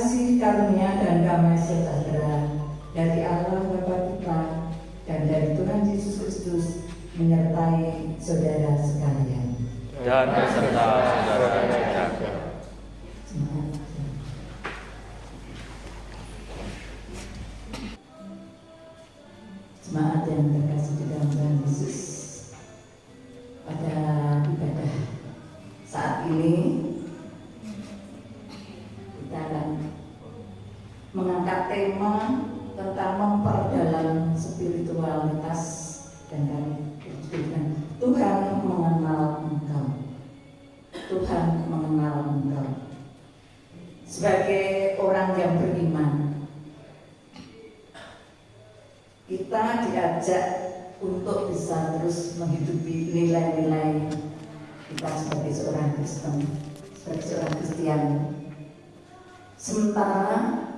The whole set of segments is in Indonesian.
kasih karunia dan damai sejahtera dari Allah Bapa kita dan dari Tuhan Yesus Kristus menyertai saudara sekalian. Dan beserta saudara juga. Jemaat yang terkasih di dalam Tuhan Yesus, pada ibadah saat ini kita akan mengangkat tema tentang memperdalam spiritualitas dan kami berjudulkan Tuhan mengenal Engkau. Tuhan mengenal Engkau. Sebagai orang yang beriman, kita diajak untuk bisa terus menghidupi nilai-nilai kita sebagai seorang Kristen, sebagai seorang Kristiani. Sementara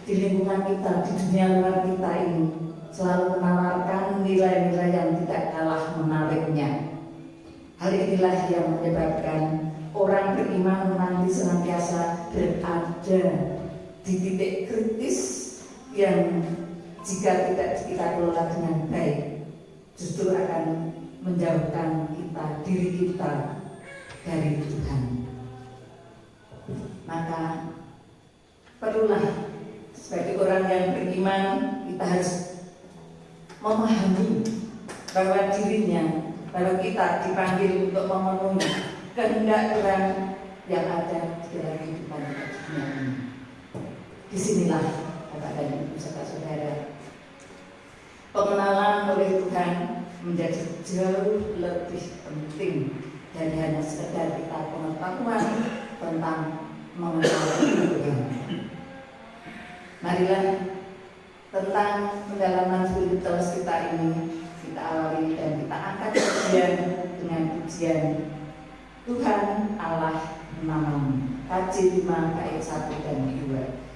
di lingkungan kita, di dunia luar kita ini selalu menawarkan nilai-nilai yang tidak kalah menariknya. Hal inilah yang menyebabkan orang beriman nanti senantiasa berada di titik kritis yang jika tidak kita kelola dengan baik, justru akan menjauhkan kita, diri kita dari Tuhan. Maka perlulah sebagai orang yang beriman kita harus memahami bahwa dirinya, bahwa kita dipanggil untuk memenuhi kehendak Tuhan yang ada di dalam kehidupan kita di dunia ini. Disinilah Bapak dan Ibu serta saudara, pengenalan oleh Tuhan menjadi jauh lebih penting dari hanya sekedar kita pengetahuan tentang mengenal Tuhan. Marilah tentang pendalaman spiritualitas kita ini kita awali dan kita angkat pujian dengan pujian Tuhan Allah namamu. KJ 5 ayat 1 dan 2.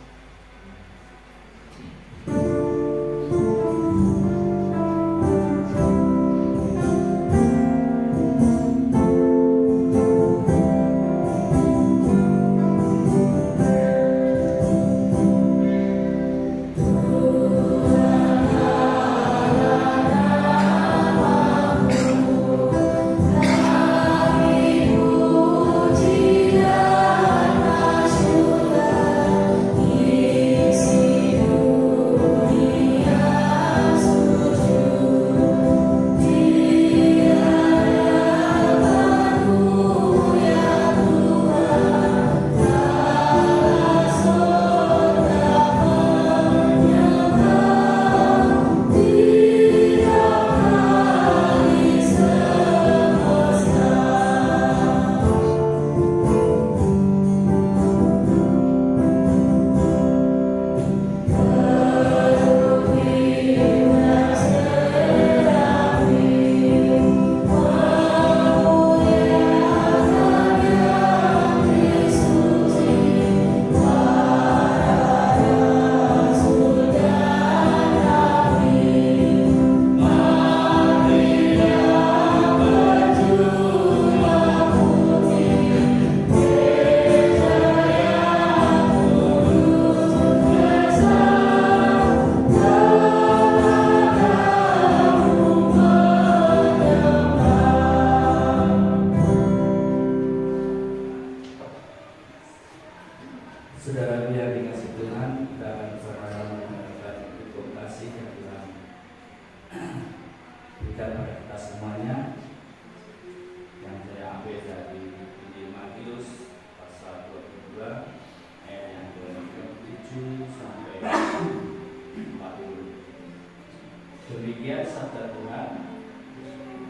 Demikian sabda Tuhan.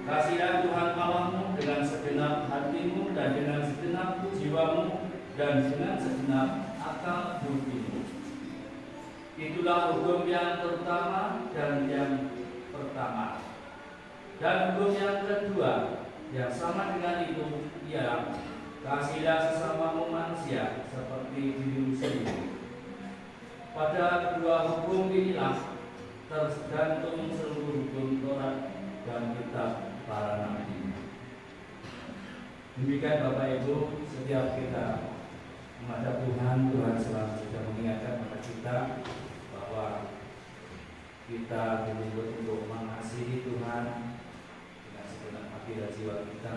Kasihan Tuhan Allahmu dengan segenap hatimu dan dengan segenap jiwamu dan dengan segenap akal budimu. Itulah hukum yang terutama dan yang pertama. Dan hukum yang kedua yang sama dengan itu ialah kasihilah sesamamu manusia seperti dirimu sendiri. Pada kedua hukum inilah tergantung seluruh hukum Taurat dan kitab para nabi. Demikian Bapak Ibu, setiap kita menghadap Tuhan, Tuhan selalu sudah mengingatkan kepada kita bahwa kita dituntut untuk mengasihi Tuhan dengan segenap hati dan jiwa kita,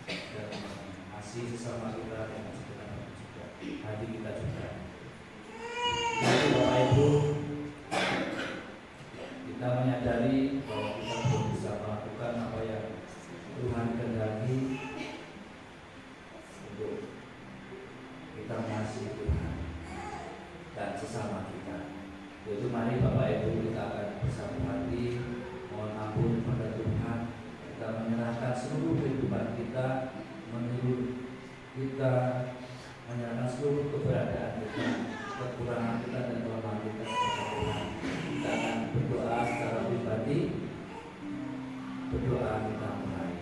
dan mengasihi sesama kita dengan segenap hati kita juga. Jadi Bapak Ibu, kita menyadari bahwa kita belum bisa melakukan apa yang Tuhan kehendaki untuk kita mengasihi Tuhan dan sesama kita. Yaitu mari Bapak Ibu kita akan bersatu hati mohon ampun kepada Tuhan. Kita menyerahkan seluruh kehidupan kita, menurut kita menyerahkan seluruh keberadaan kita, kekurangan kita dan kelemahan kita kepada Tuhan. Kita akan berdoa secara pribadi, berdoa kita mulai.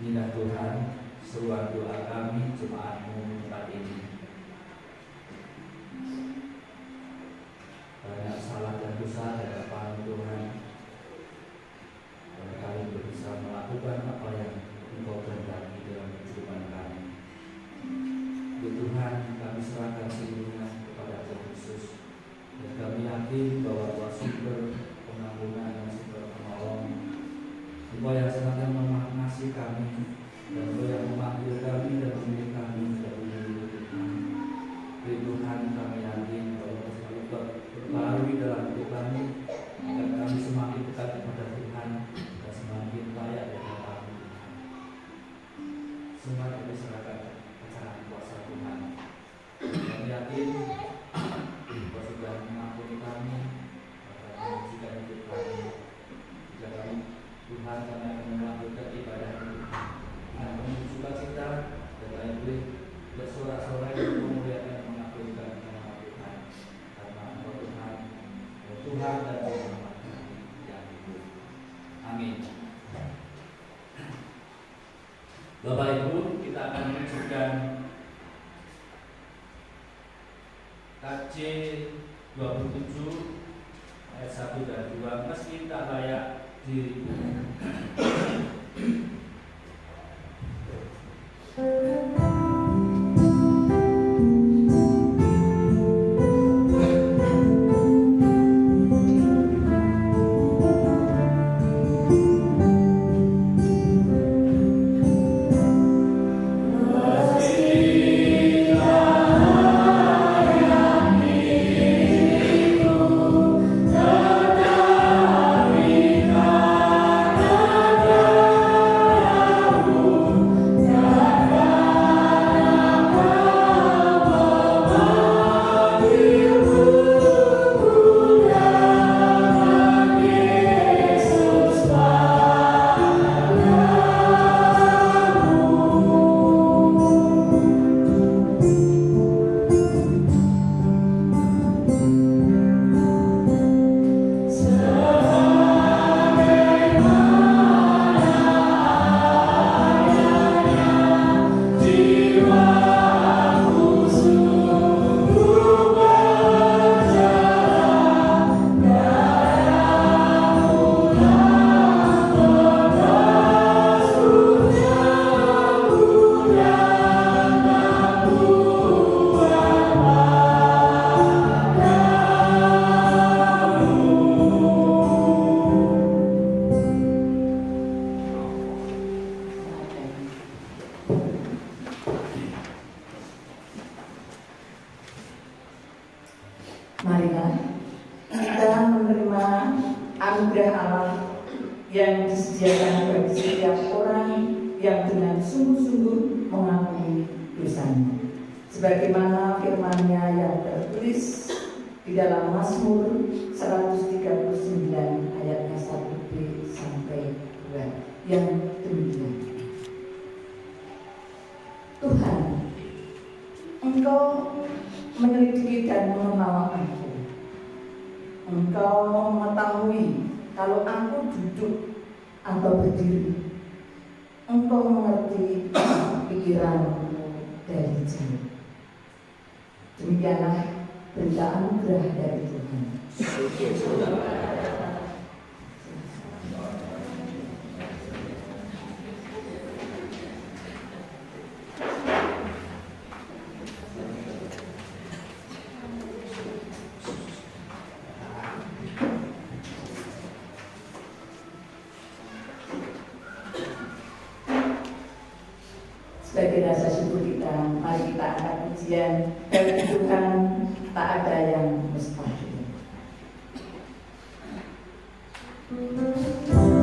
Inilah Tuhan, seruan doa kami jemaat-Mu tempat ini. Banyak salah dan dosa dan apa Tuhan, kami bisa melakukan apa yang Engkau kehendaki dalam kehidupan kami. Ya Tuhan, kami serahkan seluruhnya kepada Tuhan Yesus, dan kami yakin bahwa Tuhan sumber pengampunan dan sumber penolong, Engkau yang senantiasa mengasihi kami, dan Engkau yang memanggil kami dan memilih kami dari hidup kami. Ya Tuhan, kami yakin bahwa Engkau selalu berbaharui dalam hidup kami, agar kami semakin dekat kepada Tuhan dan semakin layak di hadapan Tuhan. Semua kami serahkan acara kuasa Tuhan. Kami yakin Engkau sudah mengampuni kami, akan mensucikan hidup kami. Jika kami Tuhan, kami akan melanjutkan ibadah ini dengan penuh sukacita, dan kami boleh bersorak-sorai dan memuliakan dan mengagungkan nama Tuhan, karena Engkau Tuhan, Tuhan dan Selamat kami yang hidup. Amin. Bapak Ibu, kita akan melanjutkan KJ 27 ayat 1 dan 2, meski tak layak diriku. Marilah kita menerima anugerah Allah yang disediakan bagi setiap orang yang dengan sungguh-sungguh mengakui dosanya. Sebagaimana firman-Nya yang tertulis di dalam Mazmur 139 ayatnya 1b sampai 2 yang demikian. Tuhan, Engkau menyelidiki dan mengenal aku. Engkau mengetahui kalau aku duduk atau berdiri. Engkau mengerti pikiranku dari jauh. Demikianlah berita anugerah dari Tuhan. Sebagai rasa syukur kita, mari kita angkat pujian. Bagi Tuhan tak ada yang mustahil. Amin.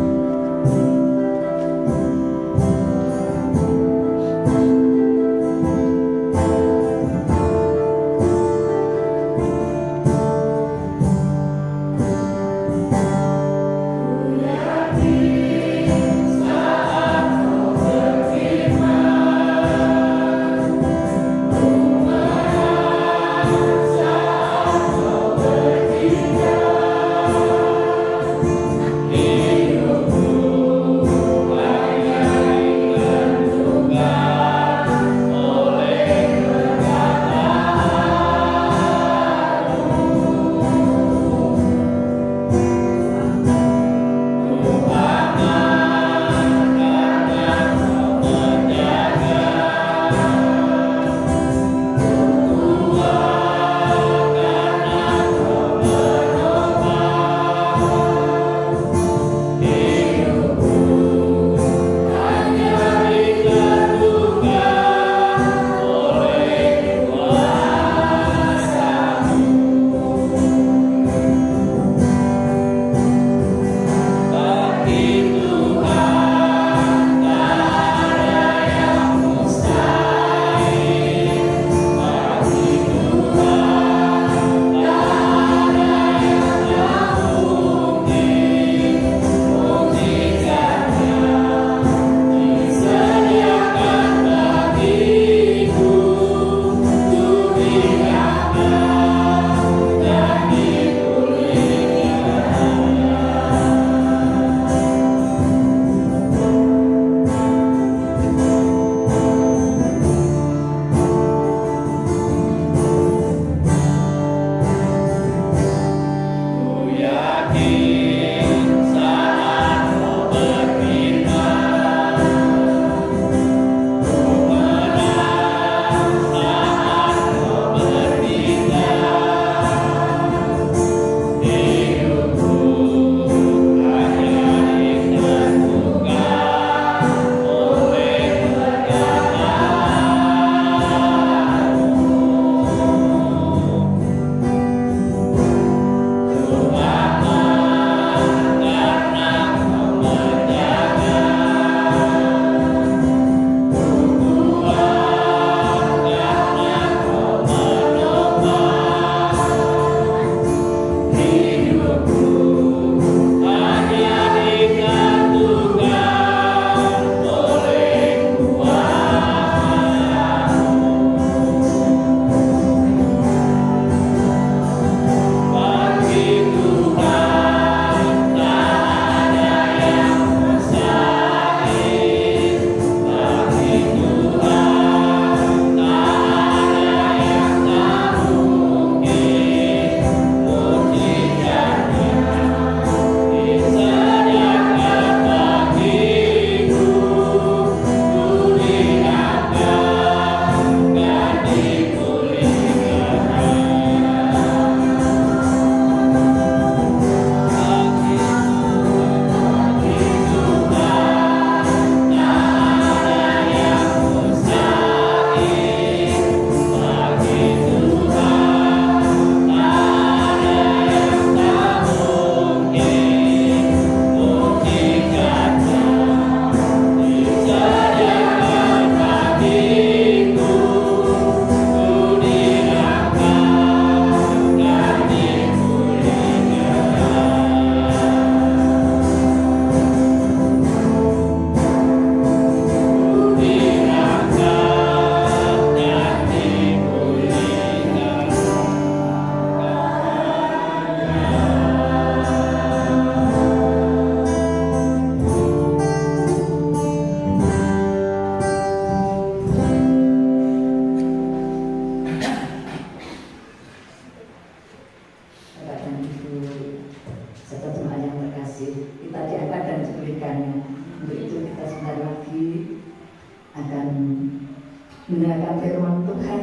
mendengarkan firman Tuhan,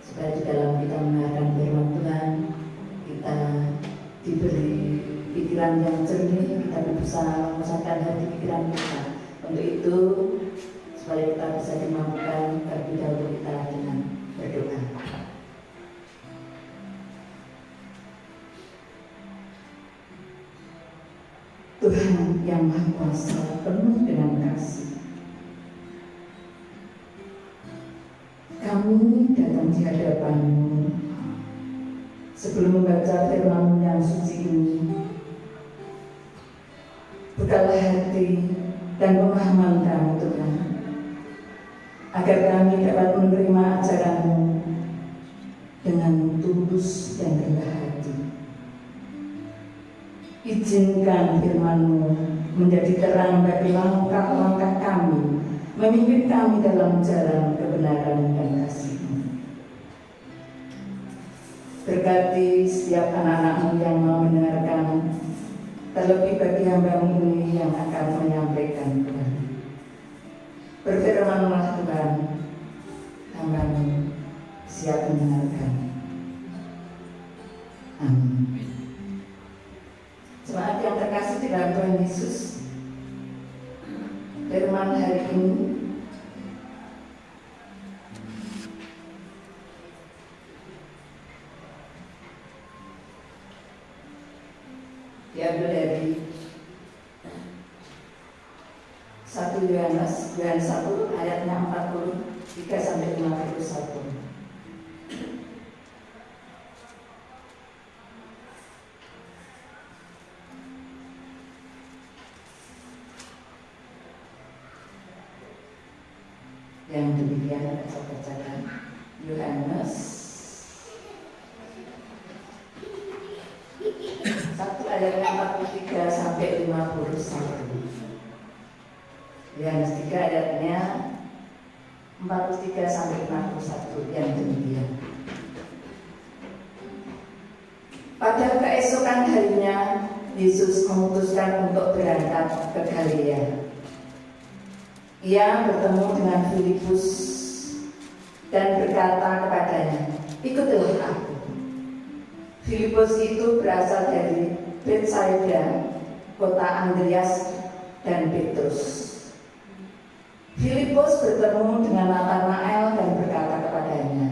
supaya di dalam kita mendengarkan firman Tuhan, kita diberi pikiran yang jernih, kita bisa memusatkan hati pikiran kita. Untuk itu, supaya kita bisa dimampukan, terlebih dahulu kita dengan berdoa. Tuhan yang Maha Kuasa, penuh dengan kasih, kami datang di hadapan-Mu sebelum membaca firman yang suci ini. Bukalah hati dan pemahaman kami, Tuhan, agar kami dapat menerima ajaran-Mu dengan tulus dan rendah hati. Izinkan firman-Mu menjadi terang bagi langkah-langkah kami, memimpin kami dalam jalan kebenaran dan kasih-Mu. Berkati setiap anak-anak-Mu yang mau mendengarkan, terlebih bagi hamba-Mu ini yang akan menyampaikan, Tuhan. Berfirman-Lah Tuhan, hamba-Mu siap mendengarkan. Amin. Jemaat yang terkasih di dalam Tuhan Yesus, firman hari ini diambil dari 1 Yohanes 1 ayatnya 43 sampai 51. Yang demikian saya bacakan. Yohanes 1 ayatnya 43 sampai 51. Yohanes 3 ayatnya 43 sampai 51 yang demikian. Pada keesokan harinya Yesus memutuskan untuk berangkat ke Galilea. Ia bertemu dengan Filipus dan berkata kepadanya, "Ikutilah aku." Filipus itu berasal dari Betsaida, kota Andreas dan Petrus. Filipus bertemu dengan Natanael dan berkata kepadanya,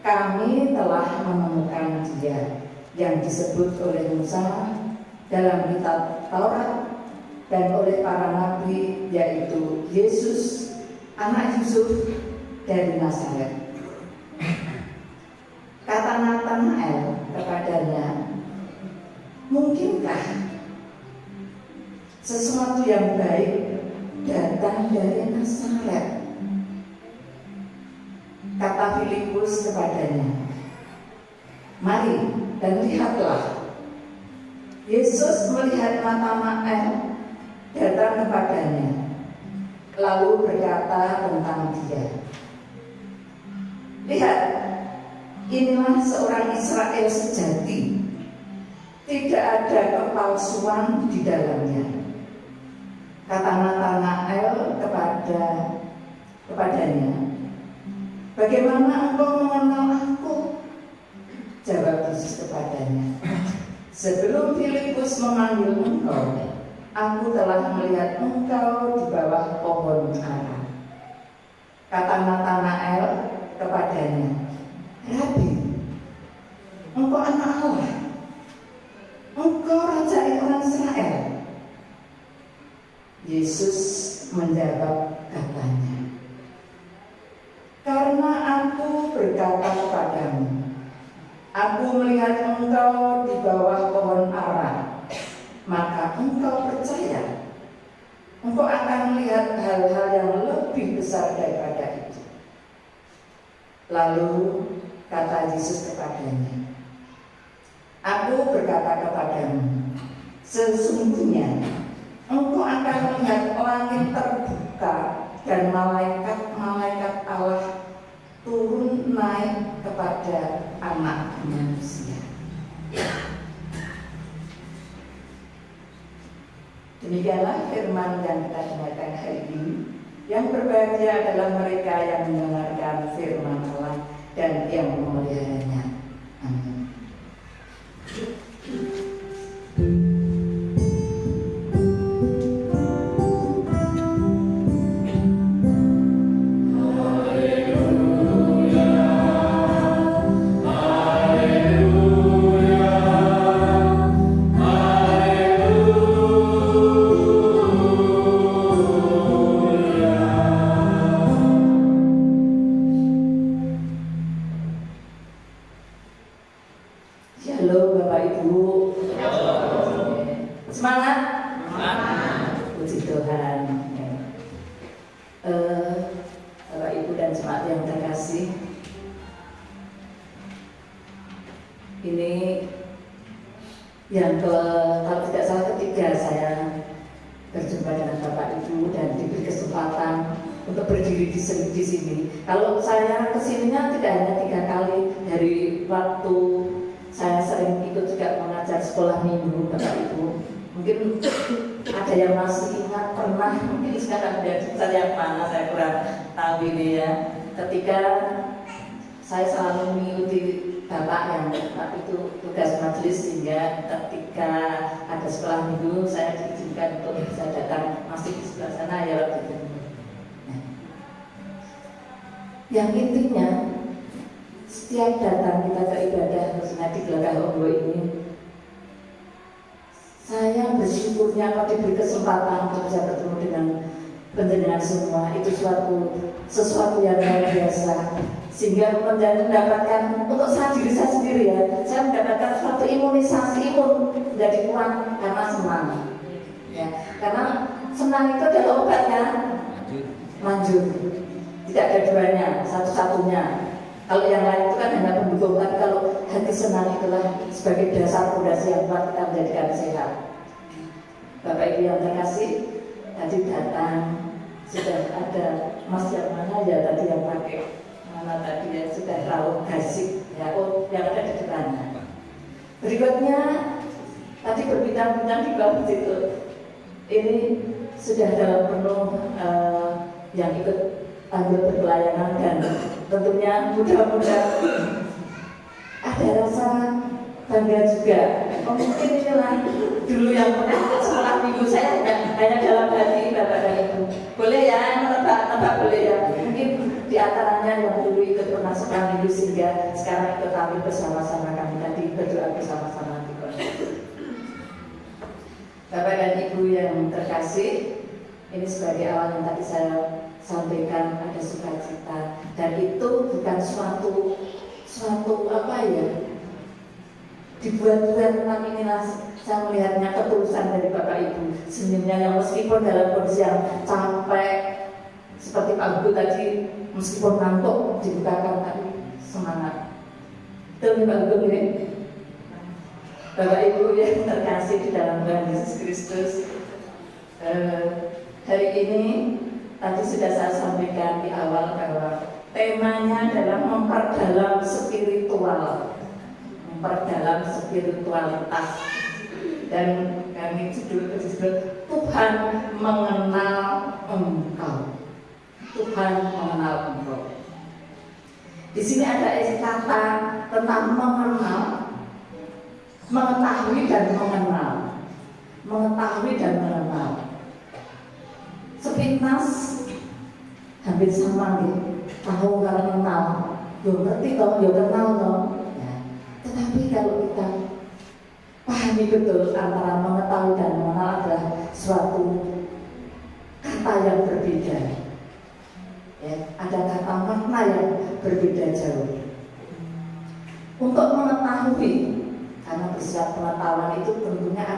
"Kami telah menemukan Dia yang disebut oleh Musa dalam kitab Taurat dan oleh para nabi, yaitu Yesus, anak Yusuf dari Nazaret." Kata Natanael kepadanya, "Mungkinkah sesuatu yang baik datang dari Nazaret?" Kata Filipus kepadanya, "Mari dan lihatlah." Yesus melihat Natanael datang kepadanya, lalu berkata tentang dia, "Lihat, inilah seorang Israel sejati, tidak ada kepalsuan di dalamnya." Kata Natanael kepadanya, "Bagaimana engkau mengenal aku?" Jawab Yesus kepadanya, "Sebelum Filipus memanggil engkau, aku telah melihat engkau di bawah pohon ara." Kata Natanael kepadanya, "Rabi, engkau anak Allah, engkau raja orang Israel." Yesus menjawab katanya, "Karena aku berkata kepadamu, aku melihat engkau di bawah pohon ara, maka engkau percaya. Engkau akan melihat hal-hal yang lebih besar daripada itu." Lalu kata Yesus kepadanya, "Aku berkata kepadamu, sesungguhnya engkau akan melihat langit terbuka dan malaikat-malaikat Allah turun naik kepada Anak Manusia." Demikianlah firman yang kita dengarkan hari ini. Yang berbahagia adalah mereka yang mendengarkan firman Allah dan yang memeliharanya. Amin. Halo Bapak Ibu. Semangat? Puji Tuhan. Bapak Ibu dan jemaat yang terkasih, ini yang kalau tidak salah ketiga saya berjumpa dengan Bapak Ibu dan diberi kesempatan untuk berdiri di sini. Kalau saya kesininya tidak hanya 3 kali dari waktu saya sering ikut juga mengajar sekolah minggu, Bapak Ibu. Mungkin ada yang masih ingat pernah, mungkin sekarang ada yang mana saya kurang tahu ini ya. Ketika saya selalu mengikuti Bapak yang Bapak itu tugas majelis, sehingga ketika ada sekolah minggu saya diizinkan untuk bisa datang masih di sebelah sana ya waktu itu. Nah, yang intinya setiap datang kita ke ibadah khususnya di Gelagah Ombo ini, saya bersyukurnya kalau diberi kesempatan untuk bisa bertemu dengan penjenengan semua, itu sesuatu yang luar biasa, sehingga mendapatkan untuk diri saya sendiri ya, saya mendapatkan suatu imunisasi pun menjadi kuat karena senang ya, karena senang itu adalah obatnya manjur, tidak ada duanya, satu-satunya. Kalau yang lain itu kan hanya pendukung, tapi kalau hati senang itulah sebagai dasar fondasi yang kuat kita menjadikan sehat. Bapak Ibu yang terkasih, tadi datang sudah ada Mas yang mana ya tadi yang pakai mana tadi ya, sudah rawuh gasik ya, yang ada di depannya. Berikutnya tadi berbincang-bincang di bawah situ, ini sudah dalam penuh yang ikut ambil berpelayanan, dan tentunya mudah-mudahan ada rasa bangga juga. Mungkin inilah dulu yang pernah sekolah minggu saya hanya dalam hati Bapak dan Ibu. Boleh ya, menebak boleh ya. Mungkin di antaranya yang dulu ikut pernah sekolah minggu sehingga sekarang ikut tampil bersama-sama kami tadi berdoa bersama-sama di kota. Bapak dan Ibu yang terkasih, ini sebagai awal yang tadi saya sampaikan, ada sukacita, dan itu bukan suatu apa ya, dibuat-buat, tapi ini saya melihatnya ketulusan dari Bapak Ibu, senyumnya yang meskipun dalam kondisi yang capek seperti Pak Guru tadi, meskipun ngantuk dibukakan tapi semangat. Itu Pak Guru ini. Bapak Ibu yang terkasih di dalam Tuhan Yesus Kristus, hari ini tadi sudah saya sampaikan di awal bahwa temanya adalah memperdalam spiritualitas, dan kami judul Tuhan mengenal engkau. Tuhan mengenal engkau. Di sini ada kata tentang mengenal, mengetahui dan mengenal, sepintas hampir sama nih, tahu kalau kenal, yo ngerti toh, yo kenal toh. Ya. Tetapi kalau kita pahami betul antara mengetahui dan mengenal adalah suatu kata yang berbeda. Ya, ada kata makna yang berbeda jauh. Untuk mengetahui, karena bersifat pengetahuan itu tentunya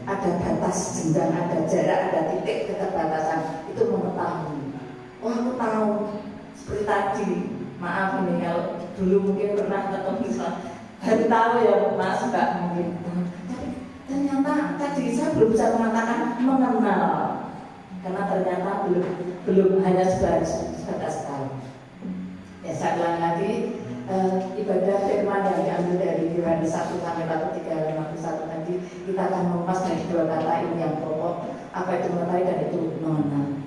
ada batas jenjang, ada jarak, ada titik keterbatasan, itu mengetahui. Oh, aku tahu seperti tadi, maaf ini kalau dulu mungkin pernah ketemu baru tahu ya Mas Mbak mungkin, tapi ternyata tadi saya belum bisa mengatakan mengenal, karena ternyata belum hanya sebatas tahu. Ya, saya ulang lagi, ibadah firman yang diambil dari Yohanes 1-3:51 tadi, kita akan mengupas dari 2 kata ini yang pokok, apa itu mengetahui dan itu mengenal.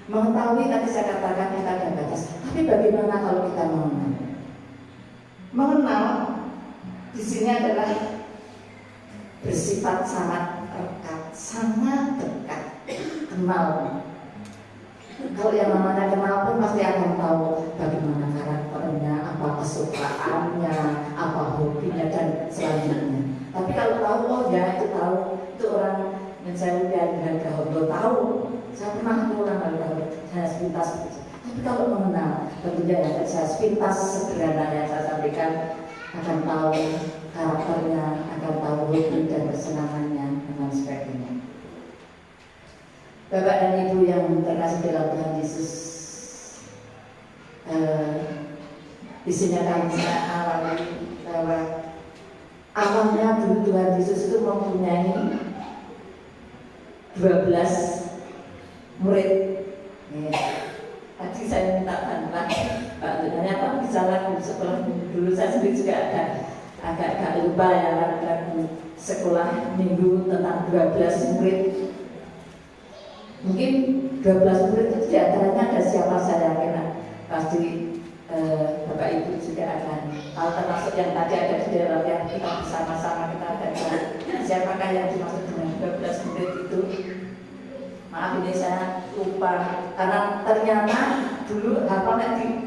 Mengetahui tadi saya katakan kita ada batas, tapi bagaimana kalau kita mengenal? Mengenal di sini adalah bersifat sangat dekat, sangat dekat, kenal. Kalau yang namanya kenal pun pasti akan tahu bagaimana karakternya, apa kesukaannya, apa hobinya dan selanjutnya. Tapi kalau tahu, oh ya itu tahu, itu orang yang saya lihat dengan Gahondo tahu. Saya pernah ketemu orang Gahondo, saya sepintas. Tapi kalau mengenal, tentunya yang saya sepintas sederhana yang saya sampaikan akan tahu karakternya, akan tahu hobi dan kesenangannya dan sebagainya. Bapak dan Ibu yang terkasih dalam Tuhan Yesus, di sini akan saya awali bahwa awalnya dulu Tuhan Yesus itu mempunyai 12 murid. Tadi saya minta bantuan Pak Tuhannya apa bisa lagu sekolah dulu saya sendiri juga agak lupa ya lagu sekolah minggu tentang 12 murid. Mungkin 12 murid itu diantaranya ada siapa saya yakin pasti Bapak Ibu juga akan tahu, termasuk yang tadi ada di dalam yang kita bersama-sama kita ada siapakah yang dimaksud dengan 12 murid itu. Maaf ini saya lupa karena ternyata dulu apa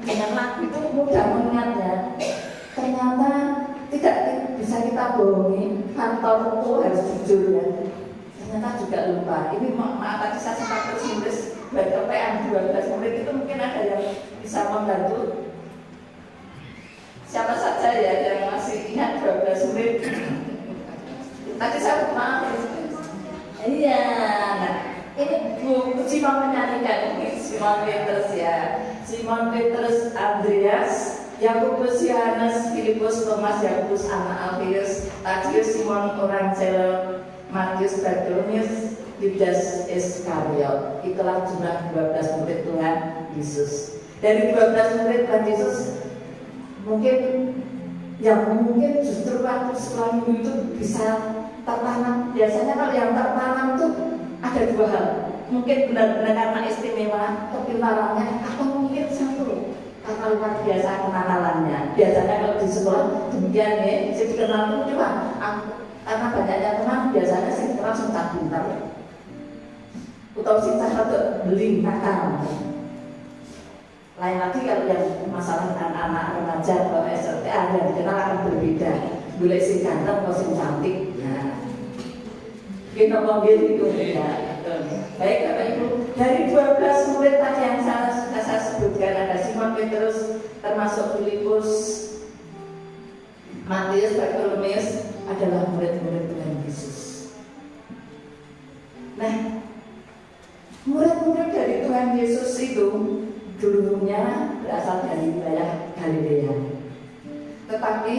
dengan lagu itu mudah mengingatnya. Ternyata tidak bisa kita bohongi, kantorku harus jujur ya. Ternyata juga lupa. Ini maaf tadi saya sempat terus berkepean 12 murid itu mungkin ada yang bisa membantu. Siapa saja ya yang masih ingat 12 murid? Tadi saya maaf. Iya, nah ini Bu Simon menyanyikan ini Simon Petrus ya. Simon Petrus, Andreas, Yakobus, Yohanes, Filipus, Thomas, Yakobus, anak Alfeus, Tadius, Simon orang Celel, Matius, Bartolomeus, Yudas Iskariot. Itulah jumlah 12 murid Tuhan Yesus. Dari 12 murid Tuhan Yesus mungkin justru waktu sekolah minggu itu bisa tertanam. Biasanya kalau yang tertanam itu ada dua hal. Mungkin benar-benar karena istimewa kepintarannya, atau mungkin satu karena luar biasa kenakalannya. Biasanya kalau di sekolah demikian ya, saya dikenal itu cuma karena banyaknya teman biasanya sih langsung tak pintar. Atau sih satu beling nakal. Lain lagi kalau yang masalah anak-anak remaja atau SLTA yang dikenal akan berbeda. Boleh sih ganteng atau sih cantik. Nah, kita mobil itu ya. Baik Bapak Ibu, dari 12 murid tadi yang saya sebutkan ada Simon Petrus, termasuk Filipus, Matius, Bartolomeus adalah murid-murid Tuhan Yesus. Nah, murid-murid dari Tuhan Yesus itu dulunya berasal dari wilayah Galilea. Tetapi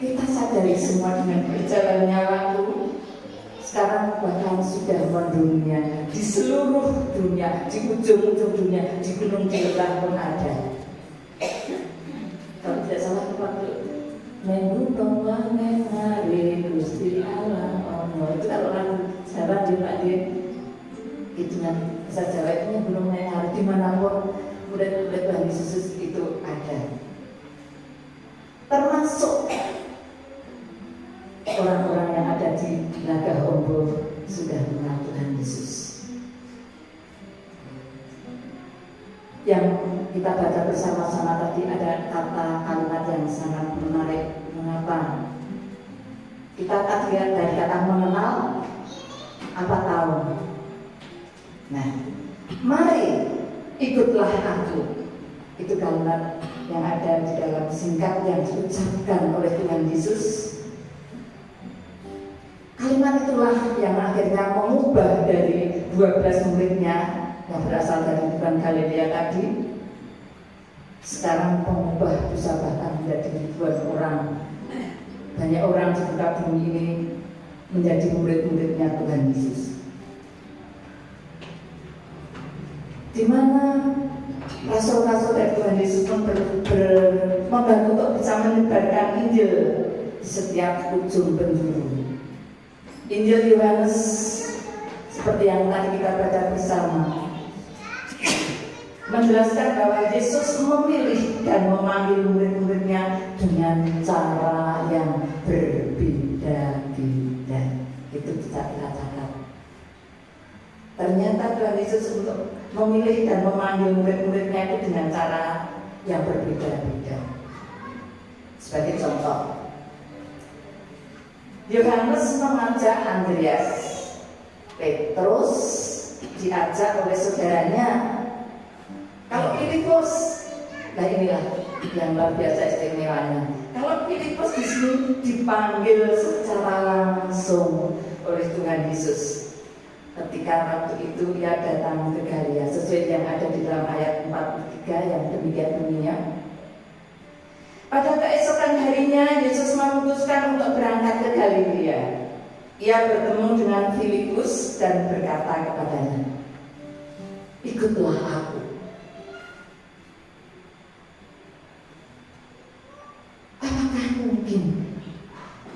kita sadari semua dengan berjalannya waktu, sekarang bahkan sudah mendunia di seluruh dunia, di ujung-ujung dunia, di gunung Cilebah pun ada. Kalau tidak salah waktu menguntung wangen hari Gusti Allah ono itu kalau orang Jawa juga dia itu kan bahasa Jawa itu belum mengenal dimanapun murid-murid Tuhan Yesus itu ada, termasuk orang-orang yang ada di Nagahombo sudah mengenal Tuhan Yesus. Yang kita baca bersama-sama tadi ada kata kalimat yang sangat menarik. Mengapa? Kita tadi dari kata mengenal apa tahu. Nah, mari ikutlah aku. Itu kalimat yang ada di dalam singkat yang diucapkan oleh Tuhan Yesus. Kalimat itulah yang akhirnya mengubah dari 12 muridnya yang berasal dari bukan Galilea tadi, sekarang mengubah bisa bahkan menjadi ribuan orang. Banyak orang di muka bumi ini menjadi murid-muridnya Tuhan Yesus. Di mana rasul-rasul dari Tuhan Yesus pun membantu untuk bisa menyebarkan Injil di setiap ujung penjuru. Injil Yohanes seperti yang tadi kita baca bersama menjelaskan bahwa Yesus memilih dan memanggil murid-muridnya dengan cara yang berbeda-beda. Itu kita catat. Ternyata Tuhan Yesus untuk memilih dan memanggil murid-muridnya itu dengan cara yang berbeda-beda. Sebagai contoh, Yohanes mengajak Andreas, Petrus diajak oleh saudaranya. Kalau Filipus, nah inilah yang luar biasa istimewanya. Kalau Filipus di sini dipanggil secara langsung oleh Tuhan Yesus. Ketika waktu itu ia datang ke Galilea, sesuai yang ada di dalam ayat 43 yang demikian bunyinya. Pada keesokan harinya Yesus memutuskan untuk berangkat ke Galilea. Ia bertemu dengan Filipus dan berkata kepadanya, "Ikutlah aku." Apakah mungkin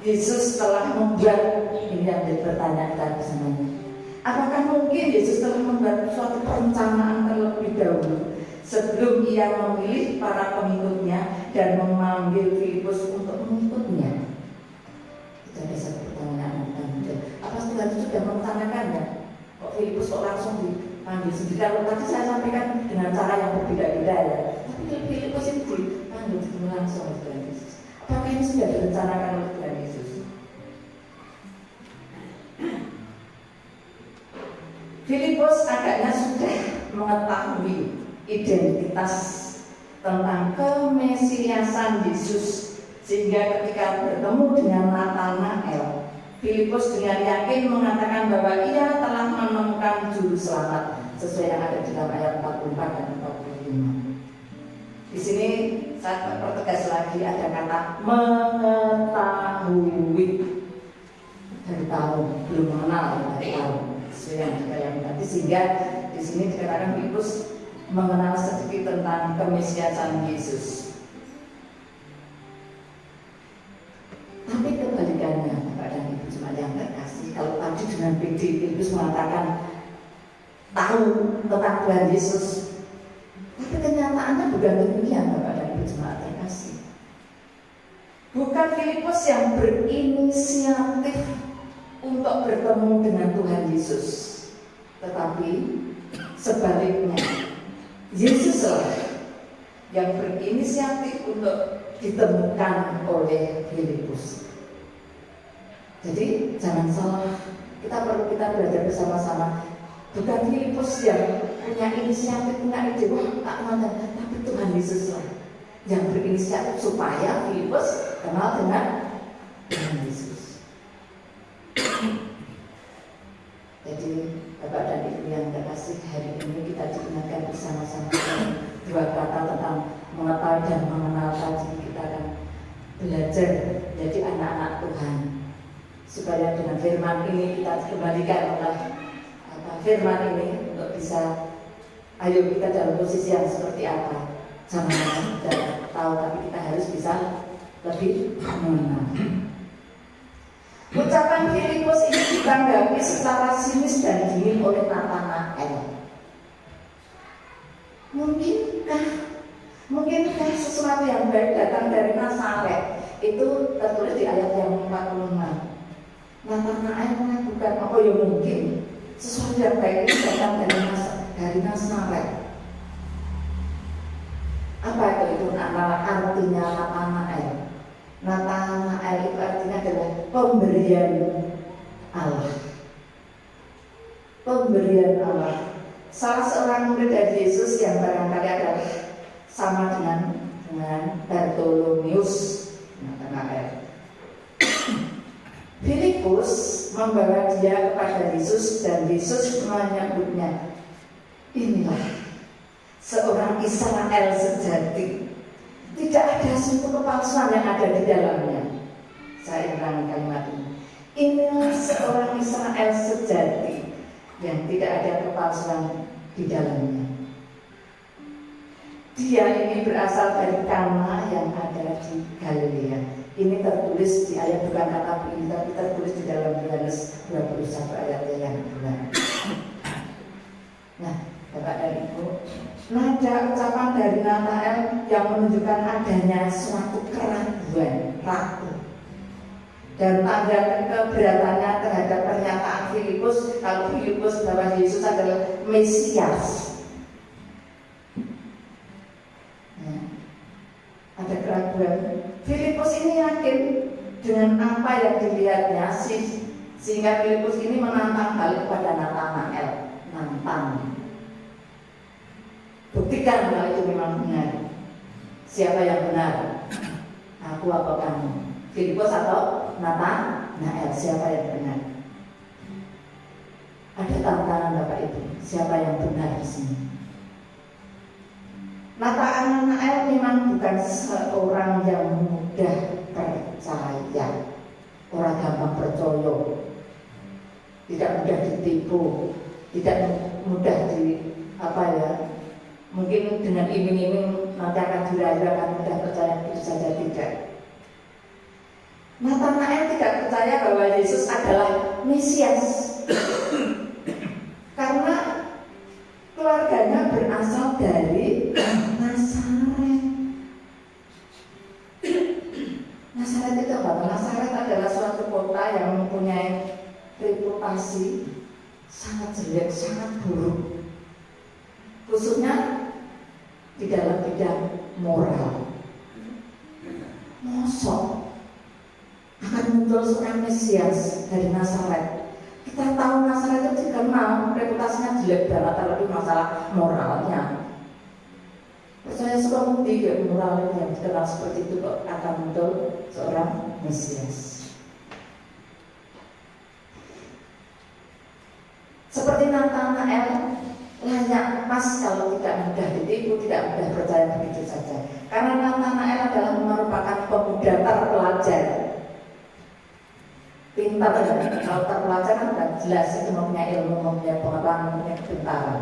Yesus telah membuat, ini yang bertanya kita bersamanya, apakah mungkin Yesus telah membuat suatu perencanaan terlebih dahulu sebelum ia memilih para pengikutnya dan memanggil Filipus untuk mengikutnya? Itu ada satu pertanyaan. Apa Tuhan itu sudah merencanakannya? Kok Filipus kok langsung dipanggil sendiri? Kalau tadi saya sampaikan dengan cara yang berbeda-beda ya. Tapi Filipus itu dipanggil langsung oleh Tuhan Yesus. Apakah ini sudah direncanakan oleh Tuhan Yesus? Filipus agaknya sudah mengetahui identitas tentang kemesiasan Yesus, sehingga ketika bertemu dengan Natanael, Filipus dengan yakin mengatakan bahwa ia telah menemukan juru selamat, sesuai yang ada di dalam ayat 44 dan 45. Di sini saya pertegas lagi ada kata mengetahui, dari tahu, belum mengenal, dari tahu. Yang tadi, sehingga di sini dikatakan Filipus mengenal sedikit tentang kemesiasan Yesus. Tapi kebalikannya, Bapak dan Ibu jemaat yang terkasih, kalau tadi dengan PD Filipus mengatakan tahu tentang Tuhan Yesus, tapi kenyataannya bukan demikian, Bapak dan Ibu jemaat terkasih. Bukan Filipus yang berinisiatif untuk bertemu dengan Tuhan Yesus, tetapi sebaliknya Yesuslah yang berinisiatif untuk ditemukan oleh Filipus. Jadi jangan salah, kita belajar bersama-sama. Bukan Filipus yang punya inisiatif, punya ide, tak mana, tapi Tuhan Yesuslah yang berinisiatif supaya Filipus kenal dengan Tuhan Yesus. Jadi Bapak dan Ibu yang terkasih, hari ini kita diingatkan bersama-sama dua kata tentang mengetahui dan mengenal. Tadi kita akan belajar jadi anak-anak Tuhan, supaya dengan firman ini kita kembalikan oleh firman ini untuk bisa, ayo kita dalam posisi yang seperti apa. Jangan kita tahu, tapi kita harus bisa lebih mengenal. Ucapan Filipus ini ditanggapi secara sinis dan dingin oleh Natanael. Mungkinkah sesuatu yang baik datang dari Nazaret? Itu tertulis di ayat yang 46. Natanael mengakukan, oh ya mungkin sesuatu yang baik itu datang dari Nazaret. Apa itu artinya Natanael? Natanael itu artinya adalah pemberian Allah. Pemberian Allah. Salah seorang murid dari Yesus yang barangkali adalah sama dengan Bartolomeus, Natanael. Filipus membawa dia kepada Yesus dan Yesus menyebutnya, inilah seorang Israel sejati. Tidak ada suatu kepalsuan yang ada di dalamnya. Saya ulangi kalimat ini. Inilah seorang Israel sejati yang tidak ada kepalsuan di dalamnya. Dia ini berasal dari Kana yang ada di Galilea. Ini tertulis di ayat, bukan kata ini, tapi tertulis di dalam Yohanes 21 ayat yang kedua. Nah, Bapak dan Ibu, nada ucapan dari Natanael yang menunjukkan adanya suatu keraguan, ragu, dan tanda keberatannya terhadap pernyataan Filipus kalau Filipus bahwa Yesus adalah Mesias. Ada keraguan. Filipus ini yakin dengan apa yang dilihatnya, sehingga Filipus ini menantang balik pada Natanael, nantang. Buktikan kalau itu memang benar. Siapa yang benar? Aku apa kamu? Filipus atau Natanael? Siapa yang benar? Ada tantangan Bapak Ibu. Siapa yang benar di sini? Natanael memang bukan seorang yang mudah percaya, orang gampang percaya, tidak mudah ditipu, tidak mudah mungkin dengan iming-iming nanti akan dirayu, akan mudah percaya, itu saja tidak. Natanael tidak percaya bahwa Yesus adalah Mesias karena keluarganya berasal dari Nazaret. Nazaret itu apa? Nazaret adalah suatu kota yang mempunyai reputasi sangat jelek, sangat buruk, khususnya di dalam bidang moral. Mosok akan muncul seorang Mesias dari Nazaret. Kita tahu Nazaret itu dikenal reputasinya jelek banget, terlebih masalah moralnya. Percaya suka bukti moral yang dikenal seperti itu kok akan muncul seorang Mesias. Seperti Natanael, layak pas kalau tidak mudah ditipu, tidak mudah percaya begitu saja. Karena Natanael adalah merupakan pemuda terpelajar, pintar ya. Kalau terpelajar kan jelas itu mempunyai ilmu, mempunyai pengetahuan, mempunyai kepintaran.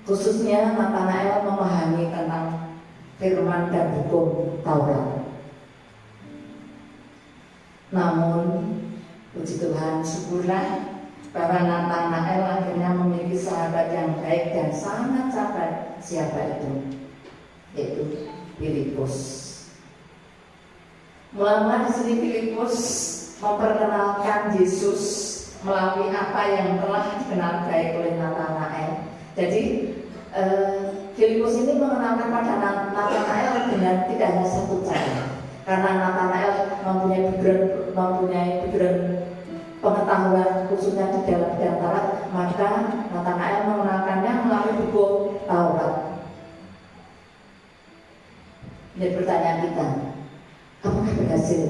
Khususnya Natanael memahami tentang firman dan hukum Taurat. Namun puji Tuhan, syukurlah bahwa Natanael akhirnya memiliki sahabat yang baik dan sangat sabar. Siapa itu? Yaitu Filipus. Mula-mula di sini Filipus memperkenalkan Yesus melalui apa yang telah dikenal baik oleh Natanael. Jadi Filipus ini mengenalkan pada Natanael dengan tidak hanya satu cara, karena Natanael mempunyai background pengetahuan khususnya di dalam bidang Taurat, maka Natanael mengenalkannya melalui buku Taurat. Jadi pertanyaan kita, apakah berhasil?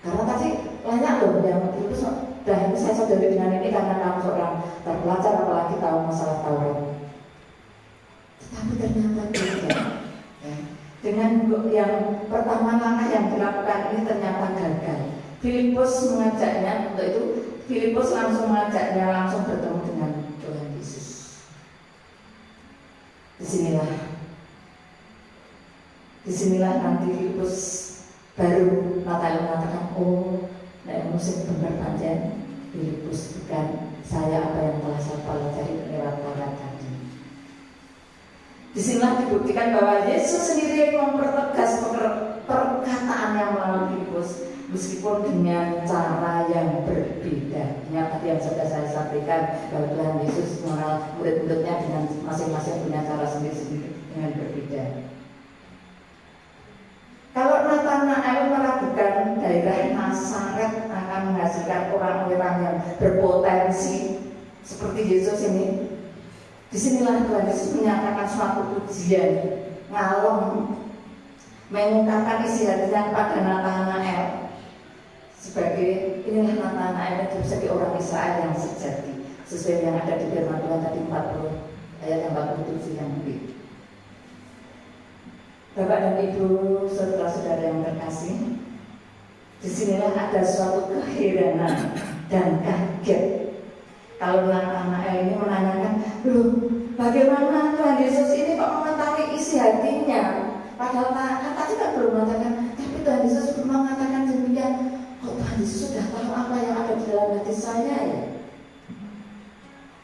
Karena tadi banyak loh yang itu sudah ini saya sadari dengan ini karena kamu seorang terpelajar apalagi tahu masalah Taurat. Tetapi ternyata tidak. Ya. Dengan yang pertama langkah yang dilakukan ini ternyata gagal. Filipus mengajaknya untuk itu. Filipus langsung mengajaknya langsung bertemu dengan Tuhan Yesus. Disinilah nanti Filipus baru Natanael mengatakan, oh, musim benar panjang Filipus, bukan saya apa yang telah saya pelajari lewat Taurat tadi. Disinilah dibuktikan bahwa Yesus sendiri mempertegas perkataannya melalui Filipus, meskipun dengan cara yang berbeda. Ingat tadi yang sudah saya sampaikan bahwa Tuhan Yesus mengenal murid-muridnya dengan masing-masing punya cara sendiri-sendiri dengan berbeda. Kalau Natanael meragukan daerah Nazaret akan menghasilkan orang-orang yang berpotensi seperti Yesus ini, disinilah Tuhan Yesus menyatakan suatu ujian ngalong, mengungkapkan isi hatinya kepada Natanael sebagai inilah Natanael yang sebagai orang Israel yang sejati, sesuai yang ada di firman Tuhan tadi 40 ayat 47 yang lebih. Bapak dan Ibu, saudara-saudara yang terkasih, disinilah ada suatu keheranan dan kaget. Kalau Natanael ini menanyakan, loh, bagaimana Tuhan Yesus ini kok mengetahui isi hatinya? Padahal kan tadi kan belum mengatakan, tapi Tuhan Yesus mengatakan demikian. Kok Tuhan Yesus sudah tahu apa yang ada di dalam hati saya ya?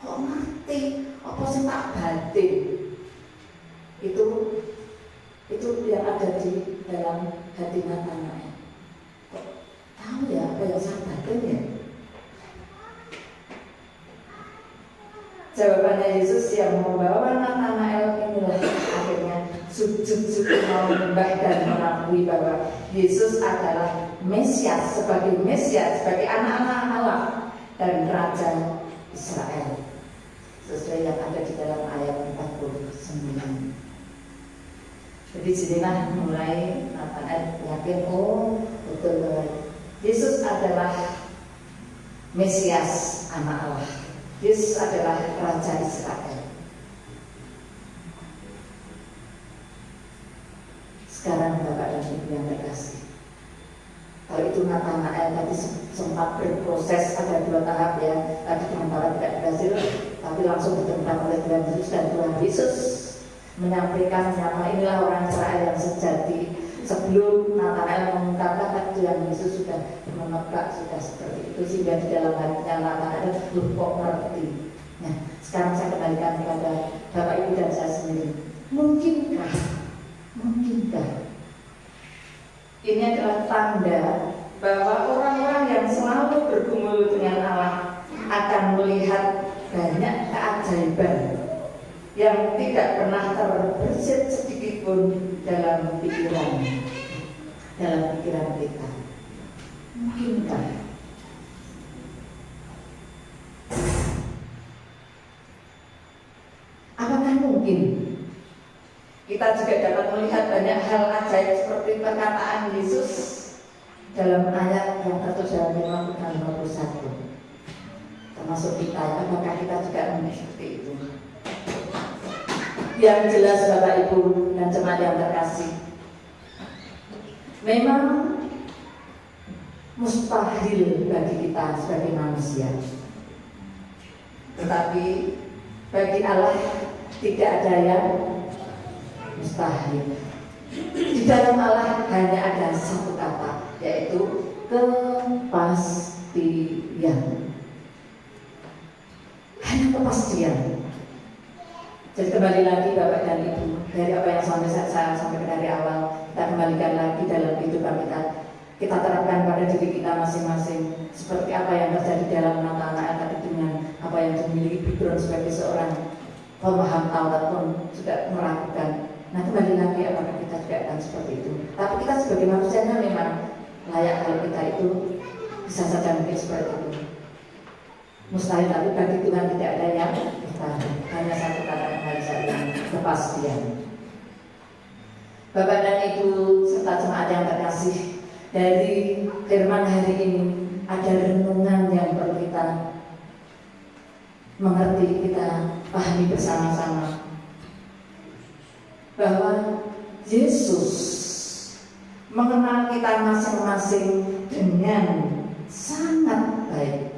Kok ngerti? itu yang ada di dalam hati Natanael. Kok tahu ya apa yang saya batin ya? Jawabannya Yesus yang membawa Natanael inilah akhirnya sujud mau menyembah dan mengakui bahwa Yesus adalah Mesias, sebagai anak-anak Allah dan Raja Israel, sesuai yang ada di dalam ayat 49. Jadi sinilah mulai Natanael yakin, oh betul bahwa Yesus adalah Mesias, anak Allah. Yesus adalah Raja Israel. Sekarang Bapak dan Ibu yang terkasih, kalau itu Natanael tadi sempat berproses, ada 2 tahap ya. Tadi sementara tidak berhasil, tapi langsung ditentang oleh Tuhan Yesus, dan Tuhan Yesus menyampaikan siapa inilah orang Israel yang sejati. Sebelum Natanael mengungkapkan, Tuhan Yesus sudah menebak, sudah seperti itu, sehingga di dalam hatinya Natanael kok ngerti. Nah, sekarang saya kembalikan kepada Bapak Ibu dan saya sendiri. Mungkinkah ini adalah tanda bahwa orang-orang yang selalu bergumul dengan Allah akan melihat banyak keajaiban yang tidak pernah terbersit sedikit pun dalam pikiran kita. Mungkinkah? Apakah mungkin kita juga dapat melihat banyak hal ajaib seperti perkataan Yesus dalam ayat yang tertulis dalam Yohanes 51? Termasuk kita, apakah kita juga mengikuti itu? Yang jelas Bapak Ibu dan jemaat yang terkasih, memang mustahil bagi kita sebagai manusia, tetapi bagi Allah tidak ada yang mustahil. Di dalam Allah hanya ada satu kata, yaitu kepastian. Hanya kepastian. Jadi kembali lagi Bapak dan Ibu, dari apa yang saya sampaikan dari awal, kita kembalikan lagi dalam kehidupan kita terapkan pada diri kita masing-masing. Seperti apa yang terjadi dalam Natanael tadi dengan apa yang dimiliki background sebagai seorang pemaham Taurat pun juga meragukan. Nah, kembali lagi apakah kita juga akan seperti itu? Tapi kita sebagai manusianya memang layak kalau kita itu bisa saja mungkin seperti itu. Mustahil, tapi bagi Tuhan tidak ada yang mustahil. Hanya satu kata kembali saja, kepastian. Bapak dan Ibu serta jemaat yang terkasih, dari firman hari ini ada renungan yang perlu kita mengerti, kita pahami bersama-sama, bahwa Yesus mengenal kita masing-masing dengan sangat baik.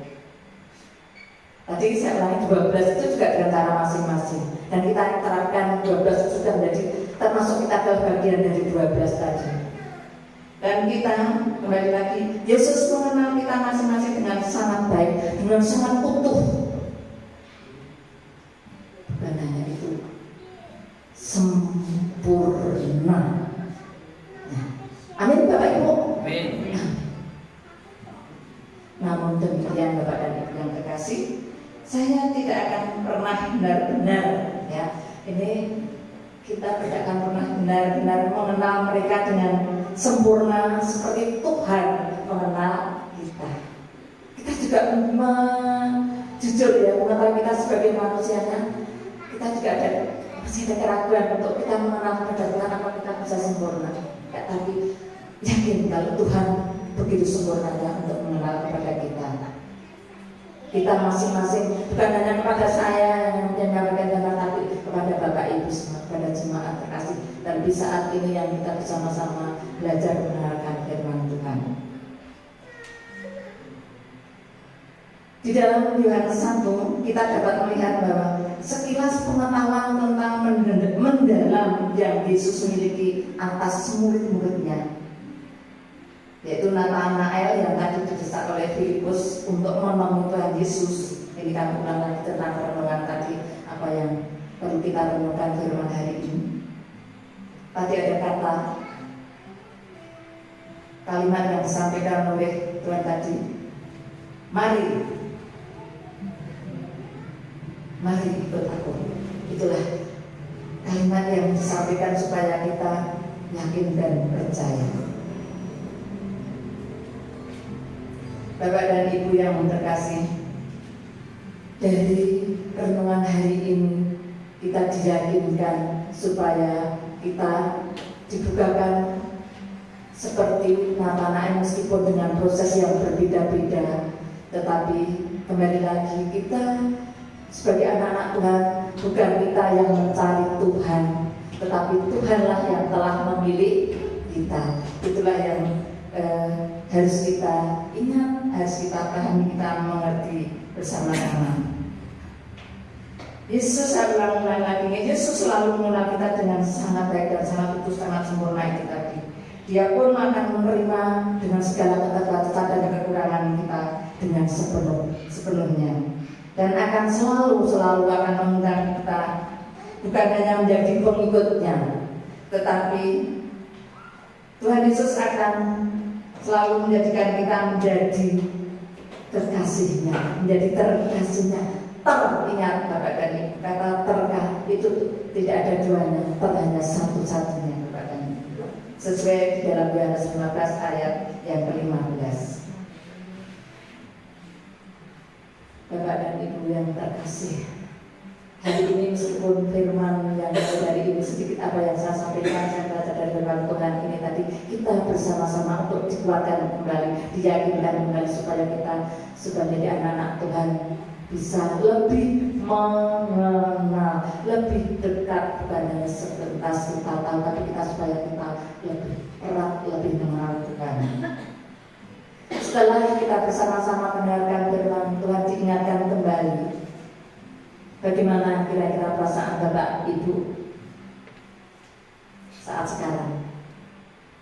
Tadi saya ulangi 12 itu juga dengan cara masing-masing, dan kita terapkan 12 itu sudah menjadi termasuk kita ke bagian dari 12 tadi. Dan kita kembali lagi, Yesus mengenal kita masing-masing dengan sangat baik, dengan sangat utuh. Bukan hanya itu, sempurna. Nah, amin Bapak Ibu. Amin. Namun demikian Bapak dan Ibu yang terkasih, saya tidak akan pernah benar-benar, ya, ini kita tidak akan pernah benar-benar mengenal mereka dengan sempurna seperti Tuhan mengenal kita. Kita juga jujur ya, mengetahui kita sebagai manusianya, kita juga masih ada keraguan untuk kita mengenal kepada Tuhan apa kita bisa sempurna. Ya, tapi yakin kalau Tuhan begitu sempurnanya untuk mengenal kepada kita. Kita masing-masing, bukan hanya kepada saya yang menyampaikan tentang, tapi kepada Bapak Ibu semua, kepada jemaat terkasih. Dan di saat ini yang kita bersama-sama belajar mendengarkan firman Tuhan. Di dalam Yohanes 1 kita dapat melihat bahwa sekilas pengetahuan tentang mendalam yang Yesus miliki atas murid-muridnya, yaitu Natanael yang tadi didesak oleh Filipus untuk menemui Tuhan Yesus. Ini kami ulang lagi tentang renungan tadi, apa yang perlu kita renungkan firman hari ini. Tadi ada kata kalimat yang disampaikan oleh Tuhan tadi, mari ikut aku. Itulah kalimat yang disampaikan supaya kita yakin dan percaya. Bapak dan Ibu yang terkasih, dari renungan hari ini kita diyakinkan supaya kita dibukakan seperti mata anak meskipun dengan proses yang berbeda-beda, tetapi kembali lagi kita sebagai anak-anak Tuhan bukan kita yang mencari Tuhan, tetapi Tuhanlah yang telah memilih kita. Itulah yang harus kita ingat, harus kita pahami, kita mengerti bersama-sama. Yesus, saya ulang-ulang lagi, Yesus selalu mengenal kita dengan sangat baik dan sangat utuh, sangat sempurna itu tadi. Dia pun akan menerima dengan segala keterbatasan dan kekurangan kita dengan sepenuhnya. Dan akan selalu akan mengundang kita bukan hanya menjadi pengikutnya, tetapi Tuhan Yesus akan selalu menjadikan kita menjadi terkasihnya. Teringat Bapak dan Ibu, kata terkah itu tidak ada duanya, hanya satu-satunya Bapak dan Ibu. Sesuai di dalam Yohanes 15 ayat yang ke-15. Bapak dan Ibu yang terkasih, hari ini meskipun firman yang dari ini sedikit apa yang saya sampaikan, saya baca dari firman Tuhan ini tadi, kita bersama-sama untuk dikuatkan kembali, diyakinkan kembali supaya kita sebagai anak-anak Tuhan bisa lebih mengenal, lebih dekat, bukan hanya sebentar kita tahu, tapi kita supaya kita lebih erat, lebih mengenal Tuhan. Setelah kita bersama-sama mendengarkan firman Tuhan, diingatkan kembali bagaimana kira-kira perasaan Bapak Ibu saat sekarang.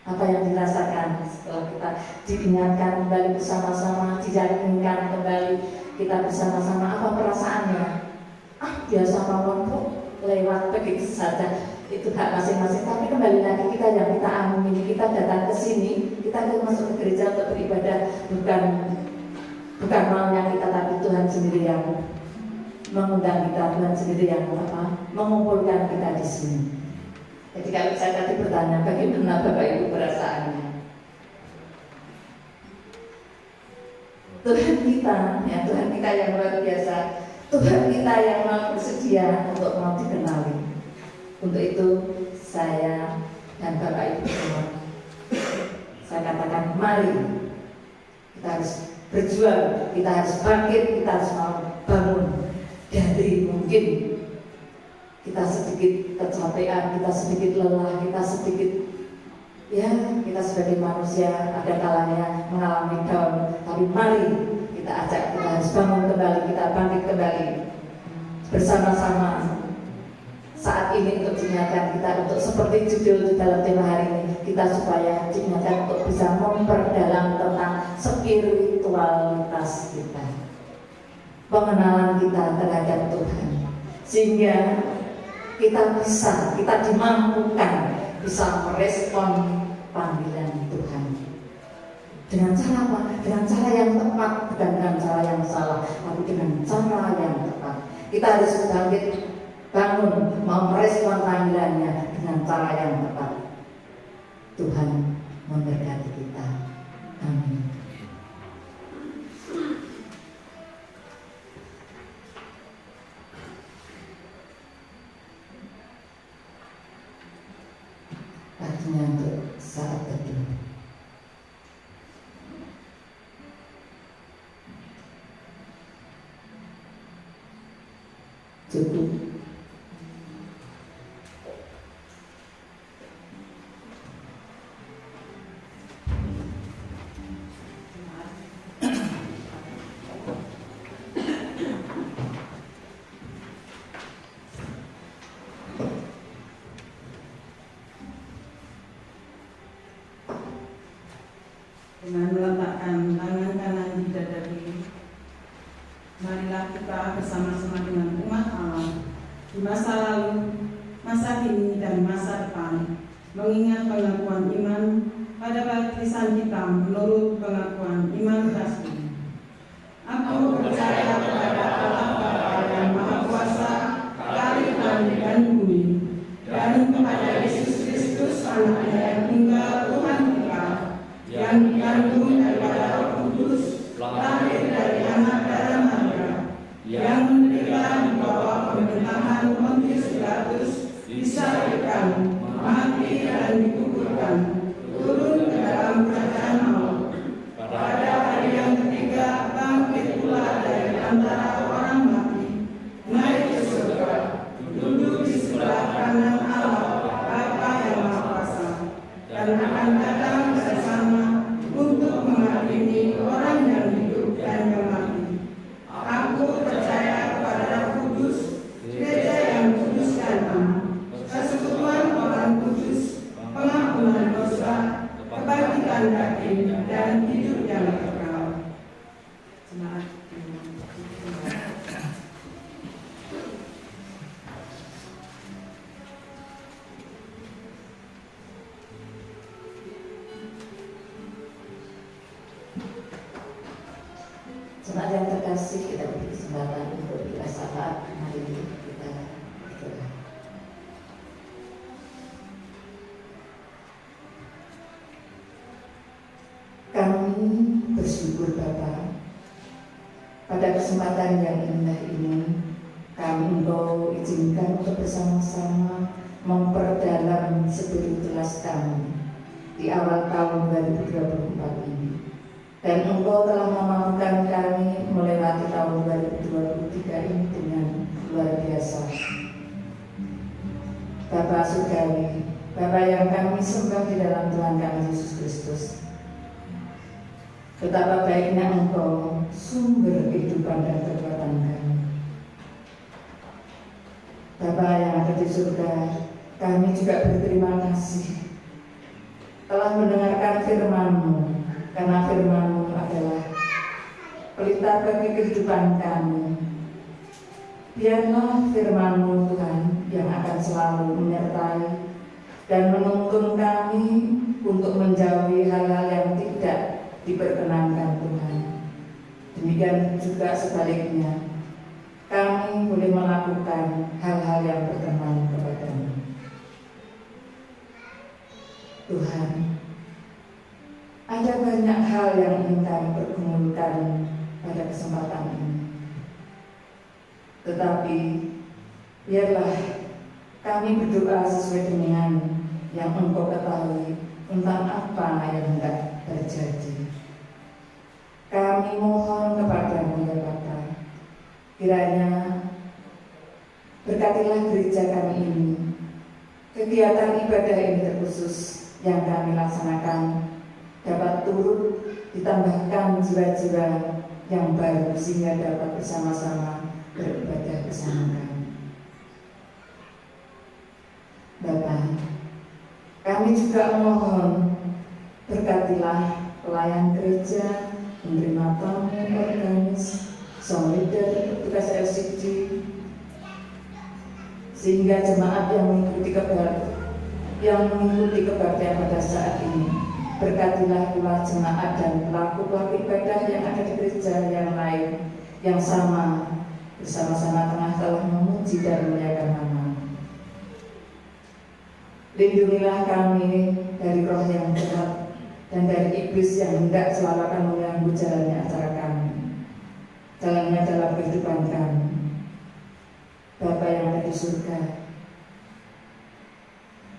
Apa yang dirasakan setelah kita diingatkan kembali bersama-sama, diyakinkan kembali kita bersama-sama, apa perasaannya? Biasa mawon kok lewat begitu saja, itu hak masing-masing. Tapi kembali lagi kita yang kita amini, kita datang ke sini, kita akan masuk ke gereja untuk beribadah, bukan maunya kita, tapi Tuhan sendiri yang mengundang kita, Tuhan sendiri yang mengumpulkan kita di sini. Jadi kalau saya tadi bertanya, bagaimana Bapak Ibu perasaannya? Tuhan kita, ya Tuhan kita yang luar biasa, Tuhan kita yang mau bersedia untuk mau dikenali. Untuk itu saya dan Bapak Ibu semua, saya katakan mari kita harus berjuang, kita harus bangkit, kita harus mau bangun dari mungkin kita sedikit kecapean, kita sedikit lelah, kita sedikit kita sebagai manusia ada kalanya mengalami down, tapi mari kita ajak, kita harus bangun kembali, kita bangkit kembali bersama-sama saat ini untuk diingatkan kita untuk seperti judul di dalam tema hari ini, kita supaya diingatkan untuk bisa memperdalam tentang spiritualitas kita, pengenalan kita terhadap Tuhan, sehingga kita dimampukan bisa merespon panggilan Tuhan dengan cara apa? Dengan cara yang tepat, bukan dengan cara yang salah, tapi dengan cara yang tepat. Kita harus bangkit, bangun, mau merespon panggilannya dengan cara yang tepat. Tuhan memberkati kita. Amin. Waktunya untuk saat teduh. Cukup. Dengan meletakkan tangan kanan di dada kiri, marilah kita bersama-sama dengan umat Allah di masa lalu, masa kini, dan masa depan mengingat pengakuan iman pada baptisan kita menurut pengakuan iman rasmi. Aku percaya kepada Allah Bapa yang Maha Kuasa, dari langit dan bumi, dan kepada Yesus Kristus Anaknya yang tunggal Tuhan kita, yang dikandung daripada Roh Kudus, lahir dari anak darah Maria, yang menderita di bawah pemerintahan Pontius Pilatus, disalibkan, mati dan dikuburkan, turun ke dalam kerajaan maut. Pada hari yang ketiga bangkit pula dari antara orang mati, naik ke surga, duduk di sebelah kanan Allah Bapa yang Maha Kuasa, dan akan datang bersama untuk mengadili orang yang hidup dan yang mati. Aku percaya kepada Roh Kudus, gereja yang kudus dan am, persekutuan orang kudus, pengampunan dosa, kebangkitan daging, dan hidup yang kekal. Jemaat Jemaat yang terkasih, kita beri kesempatan untuk kita syafaat. Mari kita berdoa. Kami bersyukur Bapa, pada kesempatan yang indah ini kami Engkau izinkan untuk bersama-sama memperdalam spiritualitas kami di awal tahun 2024 ini. Dan Engkau telah memampukan kami melewati tahun 2023 ini dengan luar biasa. Bapa surgawi, Bapa yang kami sembah di dalam Tuhan kami Yesus Kristus, betapa baiknya Engkau sumber kehidupan dan kekuatan kami. Bapa yang ada di surga, kami juga berterima kasih telah mendengarkan firman-Mu, karena firman-Mu adalah pelita bagi kehidupan kami. Biarlah firman-Mu Tuhan yang akan selalu menyertai dan menuntun kami untuk menjauhi hal-hal yang tidak diperkenankan Tuhan. Demikian juga sebaliknya, kami boleh melakukan hal-hal yang berkenan kepada-Mu. Tuhan, ada banyak hal yang ingin kami pergumulkan pada kesempatan ini. Tetapi biarlah kami berdoa sesuai dengan yang Engkau ketahui tentang apa yang hendak terjadi. Kami mohon kepada-Mu ya Bapa, kiranya berkatilah gereja kami ini, kegiatan ibadah ini terkhusus yang kami laksanakan dapat turut ditambahkan jiwa-jiwa yang baru sehingga dapat bersama-sama beribadah bersama kami. Bapa, kami juga mohon berkatilah pelayan gereja, menerima tamu, organis, song leader, petugas LCD, sehingga jemaat yang mengikuti kebaktian pada saat ini. Berkatilah pula jemaat dan pelaku-pelaku ibadah yang ada di gereja yang lain yang sama bersama-sama telah memuji dan memuliakan nama. Lindungilah kami dari roh yang jahat dan dari iblis yang hendak selalu akan mengganggu jalannya acara kami, jalannya dalam kehidupan kami. Bapa yang ada di surga,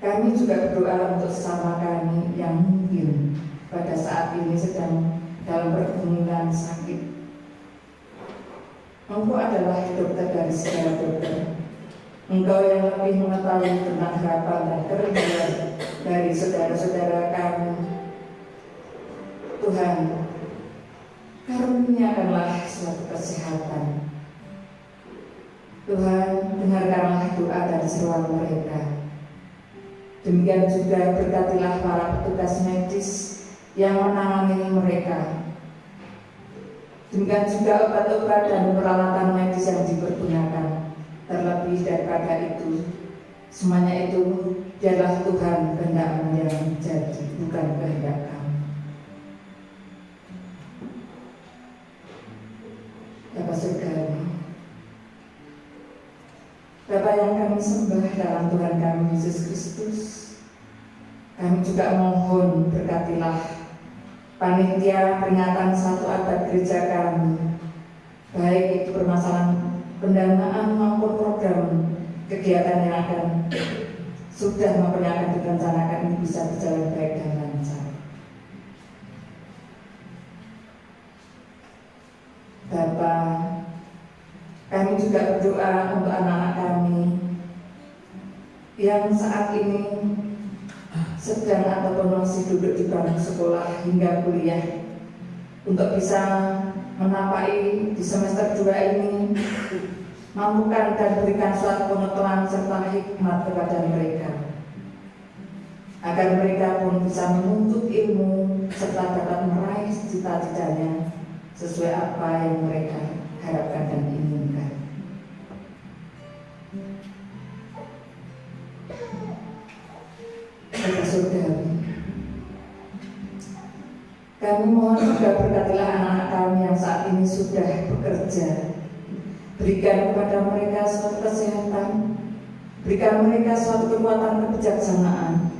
kami juga berdoa untuk sesama kami yang mungkin pada saat ini sedang dalam pergumulan sakit. Engkau adalah dokter dari segala dokter. Engkau yang lebih mengetahui tentang harapan dan kerinduan dari saudara-saudara kami. Tuhan, karuniakanlah suatu kesehatan. Tuhan, dengarkanlah doa dan seruan mereka. Demikian juga berkatilah para petugas medis yang menangani mereka. Demikian juga obat-obat dan peralatan medis yang dipergunakan. Terlebih daripada itu, semuanya itu biarlah Tuhan kehendak-Mu yang jadi, bukan kehendak kami. Bapa Surgawi, Bapa yang kami sembah dalam Tuhan kami Yesus Kristus, kami juga mohon berkatilah panitia peringatan 1 abad gereja kami, baik itu permasalahan pendanaan maupun program kegiatan yang sudah maupun yang akan direncanakan ini bisa berjalan baik dan lancar. Bapa, kami juga berdoa untuk anak-anak kami yang saat ini sedang ataupun masih duduk di bangku sekolah hingga kuliah, untuk bisa menapai di semester 2 ini, mampukan dan berikan suatu pengetahuan serta hikmat kepada mereka, agar mereka pun bisa menuntut ilmu serta dapat meraih cita-citanya sesuai apa yang mereka harapkan dan inginkan. Bapak Saudari, kami mohon juga berkatilah anak-anak kami yang saat ini sudah bekerja. Berikan kepada mereka suatu kesehatan, berikan mereka suatu kekuatan kebijaksanaan,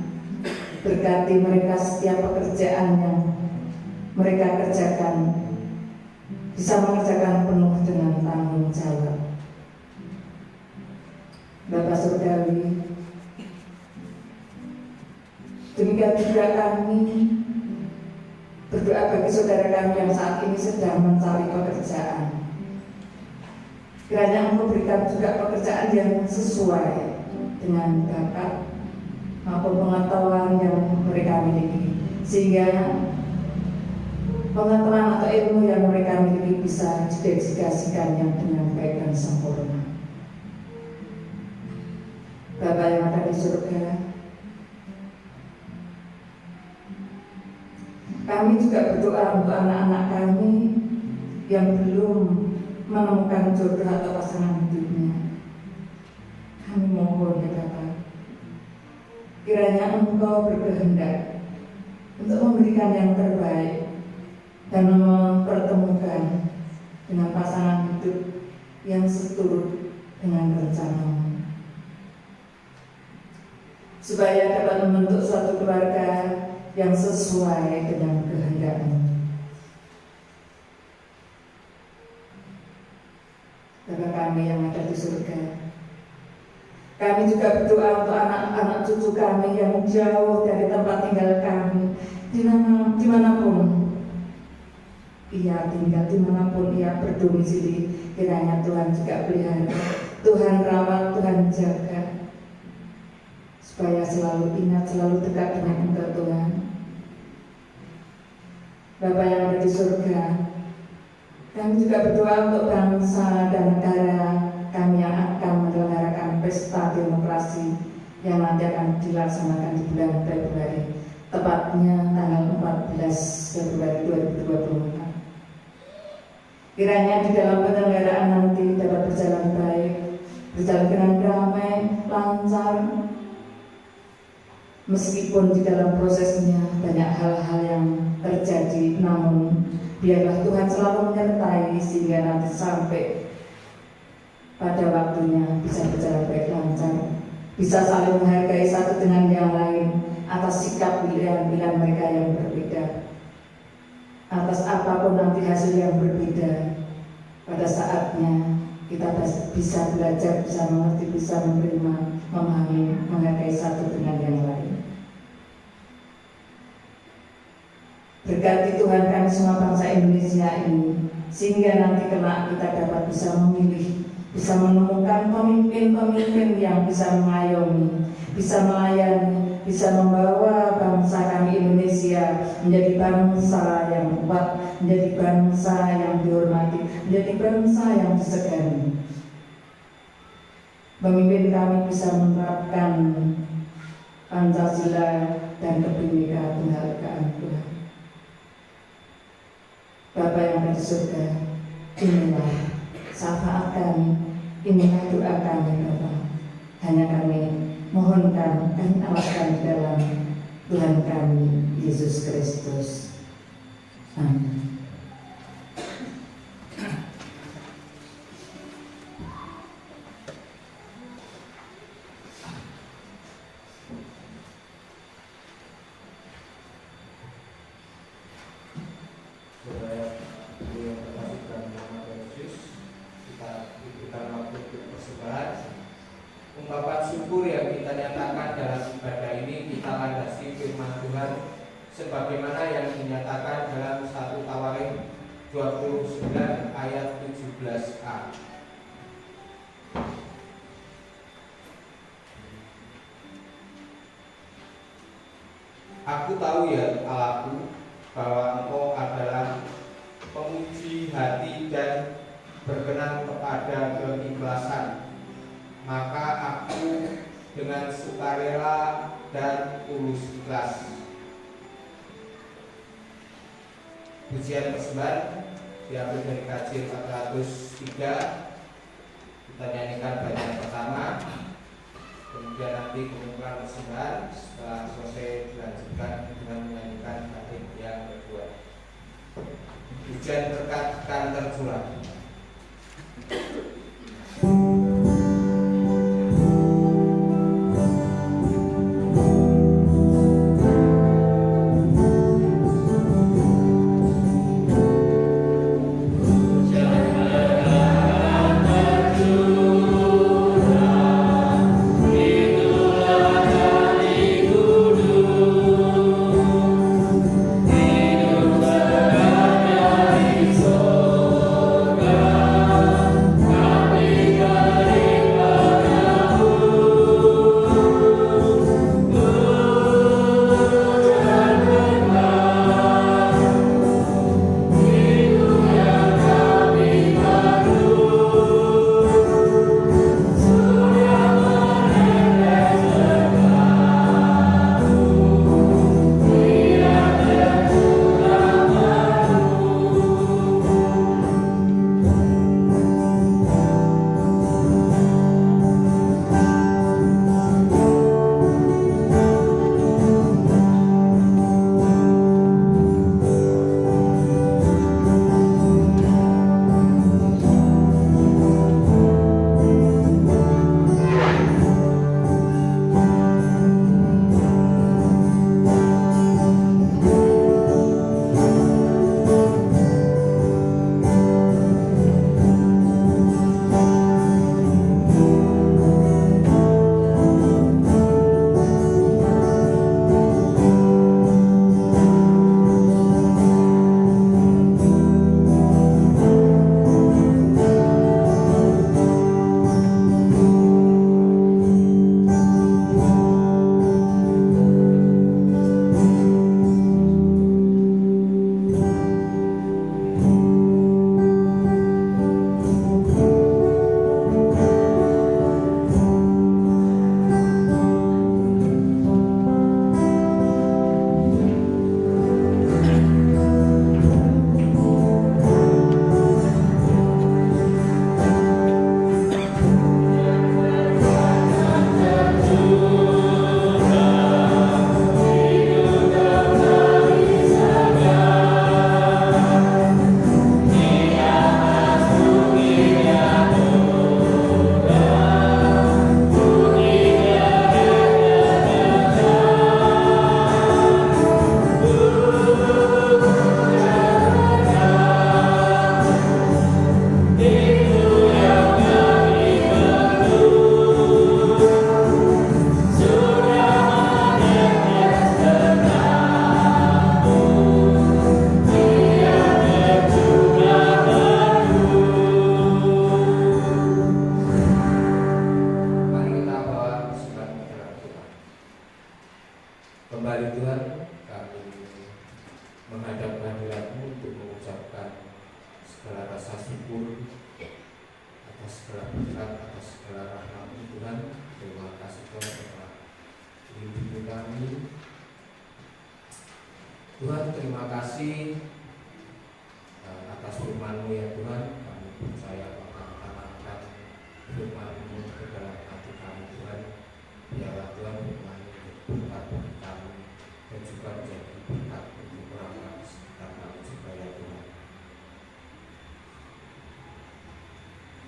berkati mereka setiap pekerjaan yang mereka kerjakan bisa mengerjakan penuh dengan tanggung jawab. Bapak Saudari, demikian juga kami berdoa bagi saudara kami yang saat ini sedang mencari pekerjaan. Kiranya Engkau berikan juga pekerjaan yang sesuai dengan bakat maupun pengetahuan yang mereka miliki, sehingga pengetahuan atau ilmu yang mereka miliki bisa didedikasikannya dengan baik dan sempurna. Bapa yang ada di surga, kami juga berdoa untuk anak-anak kami yang belum menemukan jodoh atau pasangan hidupnya. Kami mohon ya Bapa, kiranya Engkau berkehendak untuk memberikan yang terbaik dan mempertemukan dengan pasangan hidup yang seturut dengan rencana-Mu, supaya dapat membentuk suatu keluarga yang sesuai dengan kehendak-Mu. Bapa kami yang ada di surga, kami juga berdoa untuk anak-anak cucu kami yang jauh dari tempat tinggal kami, dimanapun ia tinggal, dimanapun ia berdomisili. Kiranya Tuhan juga pelihara, Tuhan rawat, Tuhan jaga, supaya selalu ingat, selalu dekat dengan Engkau Tuhan. Bapa yang ada di surga, kami juga berdoa untuk bangsa dan negara kami yang akan menyelenggarakan pesta demokrasi yang nanti akan dilaksanakan di bulan Februari, tepatnya tanggal 14 Februari 2024. Kiranya di dalam penyelenggaraan nanti dapat berjalan baik, berjalan dengan damai, lancar, meskipun di dalam prosesnya banyak hal-hal yang terjadi, namun biarlah Tuhan selalu menyertai sehingga nanti sampai pada waktunya bisa berjalan baik, lancar, bisa saling menghargai satu dengan yang lain atas sikap pilihan-pilihan mereka yang berbeda, atas apapun nanti hasil yang berbeda. Pada saatnya kita bisa belajar, bisa mengerti, bisa menerima, memahami, menghargai satu dengan yang lain. Berkati Tuhan kami semua bangsa Indonesia ini, sehingga nanti kelak kita dapat bisa memilih, bisa menemukan pemimpin-pemimpin yang bisa mengayomi, bisa melayani, bisa membawa bangsa kami Indonesia menjadi bangsa yang kuat, menjadi bangsa yang dihormati, menjadi bangsa yang disegani. Pemimpin kami bisa menerapkan Pancasila dan Kebinekaan Tunggal Ika Tuhan. Bapa yang ada di surga, inilah syafaat kami, inilah doa kami Bapa. Hanya kami Mohon kami awaskan dalam Tuhan kami Yesus Kristus. Amin. Saudara yang terkasih dalam nama Yesus, kita berikan waktu untuk persembahan. Ungkapan syukur yang kita nyatakan dalam ibadah ini kita landasi firman Tuhan sebagaimana yang dinyatakan dalam 1 Tawarik 29 ayat 17a. Aku tahu ya Allahku, bahwa Engkau adalah pemuji hati dan berkenan kepada keikhlasan. Maka aku dengan sukarela dan tulus ikhlas. Pujian persembahan diambil dari KJ 403. Kita nyanyikan bagian pertama, kemudian nanti pengumpulan persembahan. Setelah selesai dilanjutkan dengan menyanyikan bagian yang kedua. Hujan berkat kan tercurah. Kembali Tuhan, kami menghadap hadirat-Mu untuk mengucapkan segala rasa syukur atas segala berkat, atas segala rahmat-Mu Tuhan. Terima kasih Tuhan telah melindungi kami. Tuhan, terima kasih atas firman-Mu ya Tuhan. Kami percaya akan tanamkan firman-Mu ke dalam hati kami Tuhan. Biarlah juga menjadi berkat bagi orang-orang di sekitar kami juga ya Tuhan.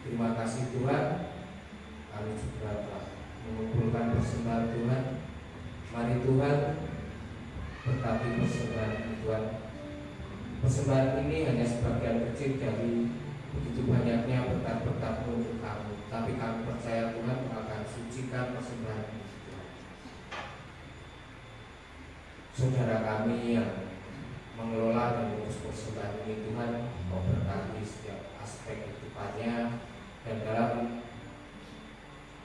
Terima kasih Tuhan, kami juga telah mengumpulkan persembahan Tuhan. Mari Tuhan berkati persembahan ini Tuhan. Persembahan ini hanya sebagian kecil dari begitu banyaknya berkat-berkat-Mu untuk kami, tapi kami percaya Tuhan akan sucikan persembahan ini Tuhan. Saudara kami yang mengelola dan mengurus persembahan ini Tuhan, Kau berkati setiap aspek kehidupannya, dan dalam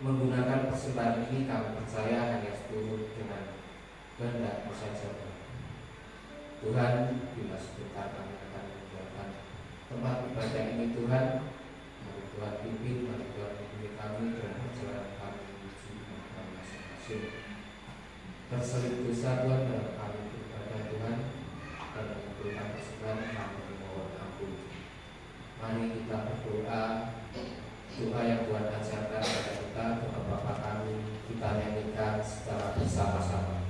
menggunakan persembahan ini kami percaya hanya seturut dengan kehendak-Mu saja Tuhan. Tuhan, bila sebentar kami akan meninggalkan tempat ibadah ini Tuhan, mari Tuhan pimpin, mari Tuhan pimpin kami dalam perjalanan kami menuju tempat masing-masing. Terselip dosa Tuhan dalam kami beribadah Tuhan, dan mengumpulkan persembahan kami memohon ampun. Mari kita berdoa, doa yang Tuhan ajarkan kepada kita, doa Bapa kami, kita nyanyikan secara bersama-sama.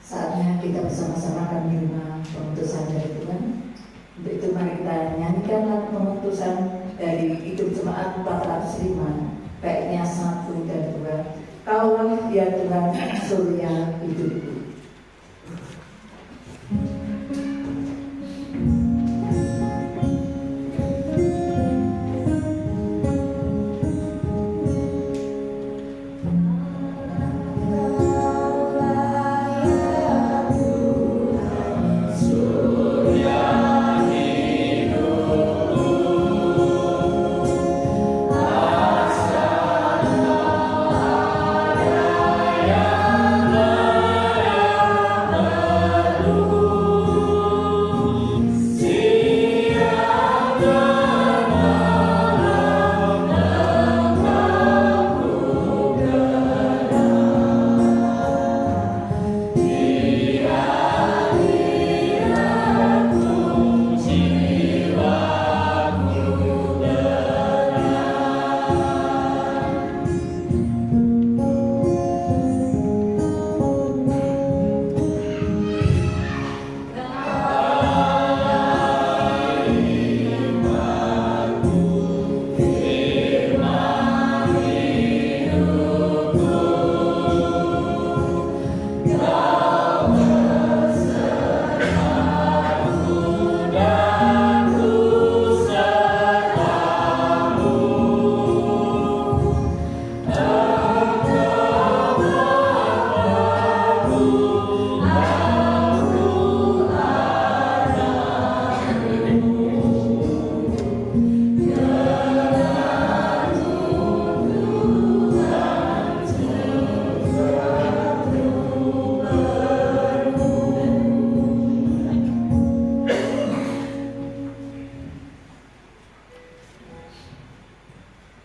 Saatnya kita bersama-sama akan menerima pemutusan dari Tuhan. Untuk itu mari kita nyanyikan lagu pemutusan dari Hidup Jemaat 405, baiknya 1 dan 2. Kaulah ya Tuhan, surya hidupku. Surya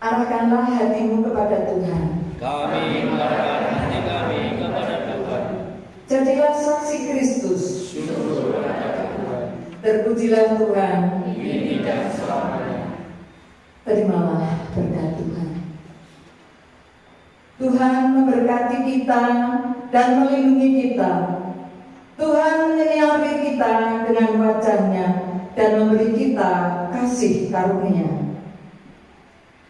Arahkanlah hatimu kepada Tuhan. Kami mengarahkan hati kami kepada Tuhan. Jadilah saksi Kristus. Syukur kepada Tuhan. Terpujilah Tuhan. Kini dan selamanya. Terimalah berkat Tuhan. Tuhan memberkati kita dan melindungi kita. Tuhan menyinari kita dengan wajah-Nya dan memberi kita kasih karunia.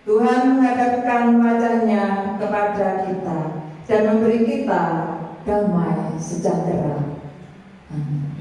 Tuhan menghadapkan wajah-Nya kepada kita dan memberi kita damai sejahtera. Amin.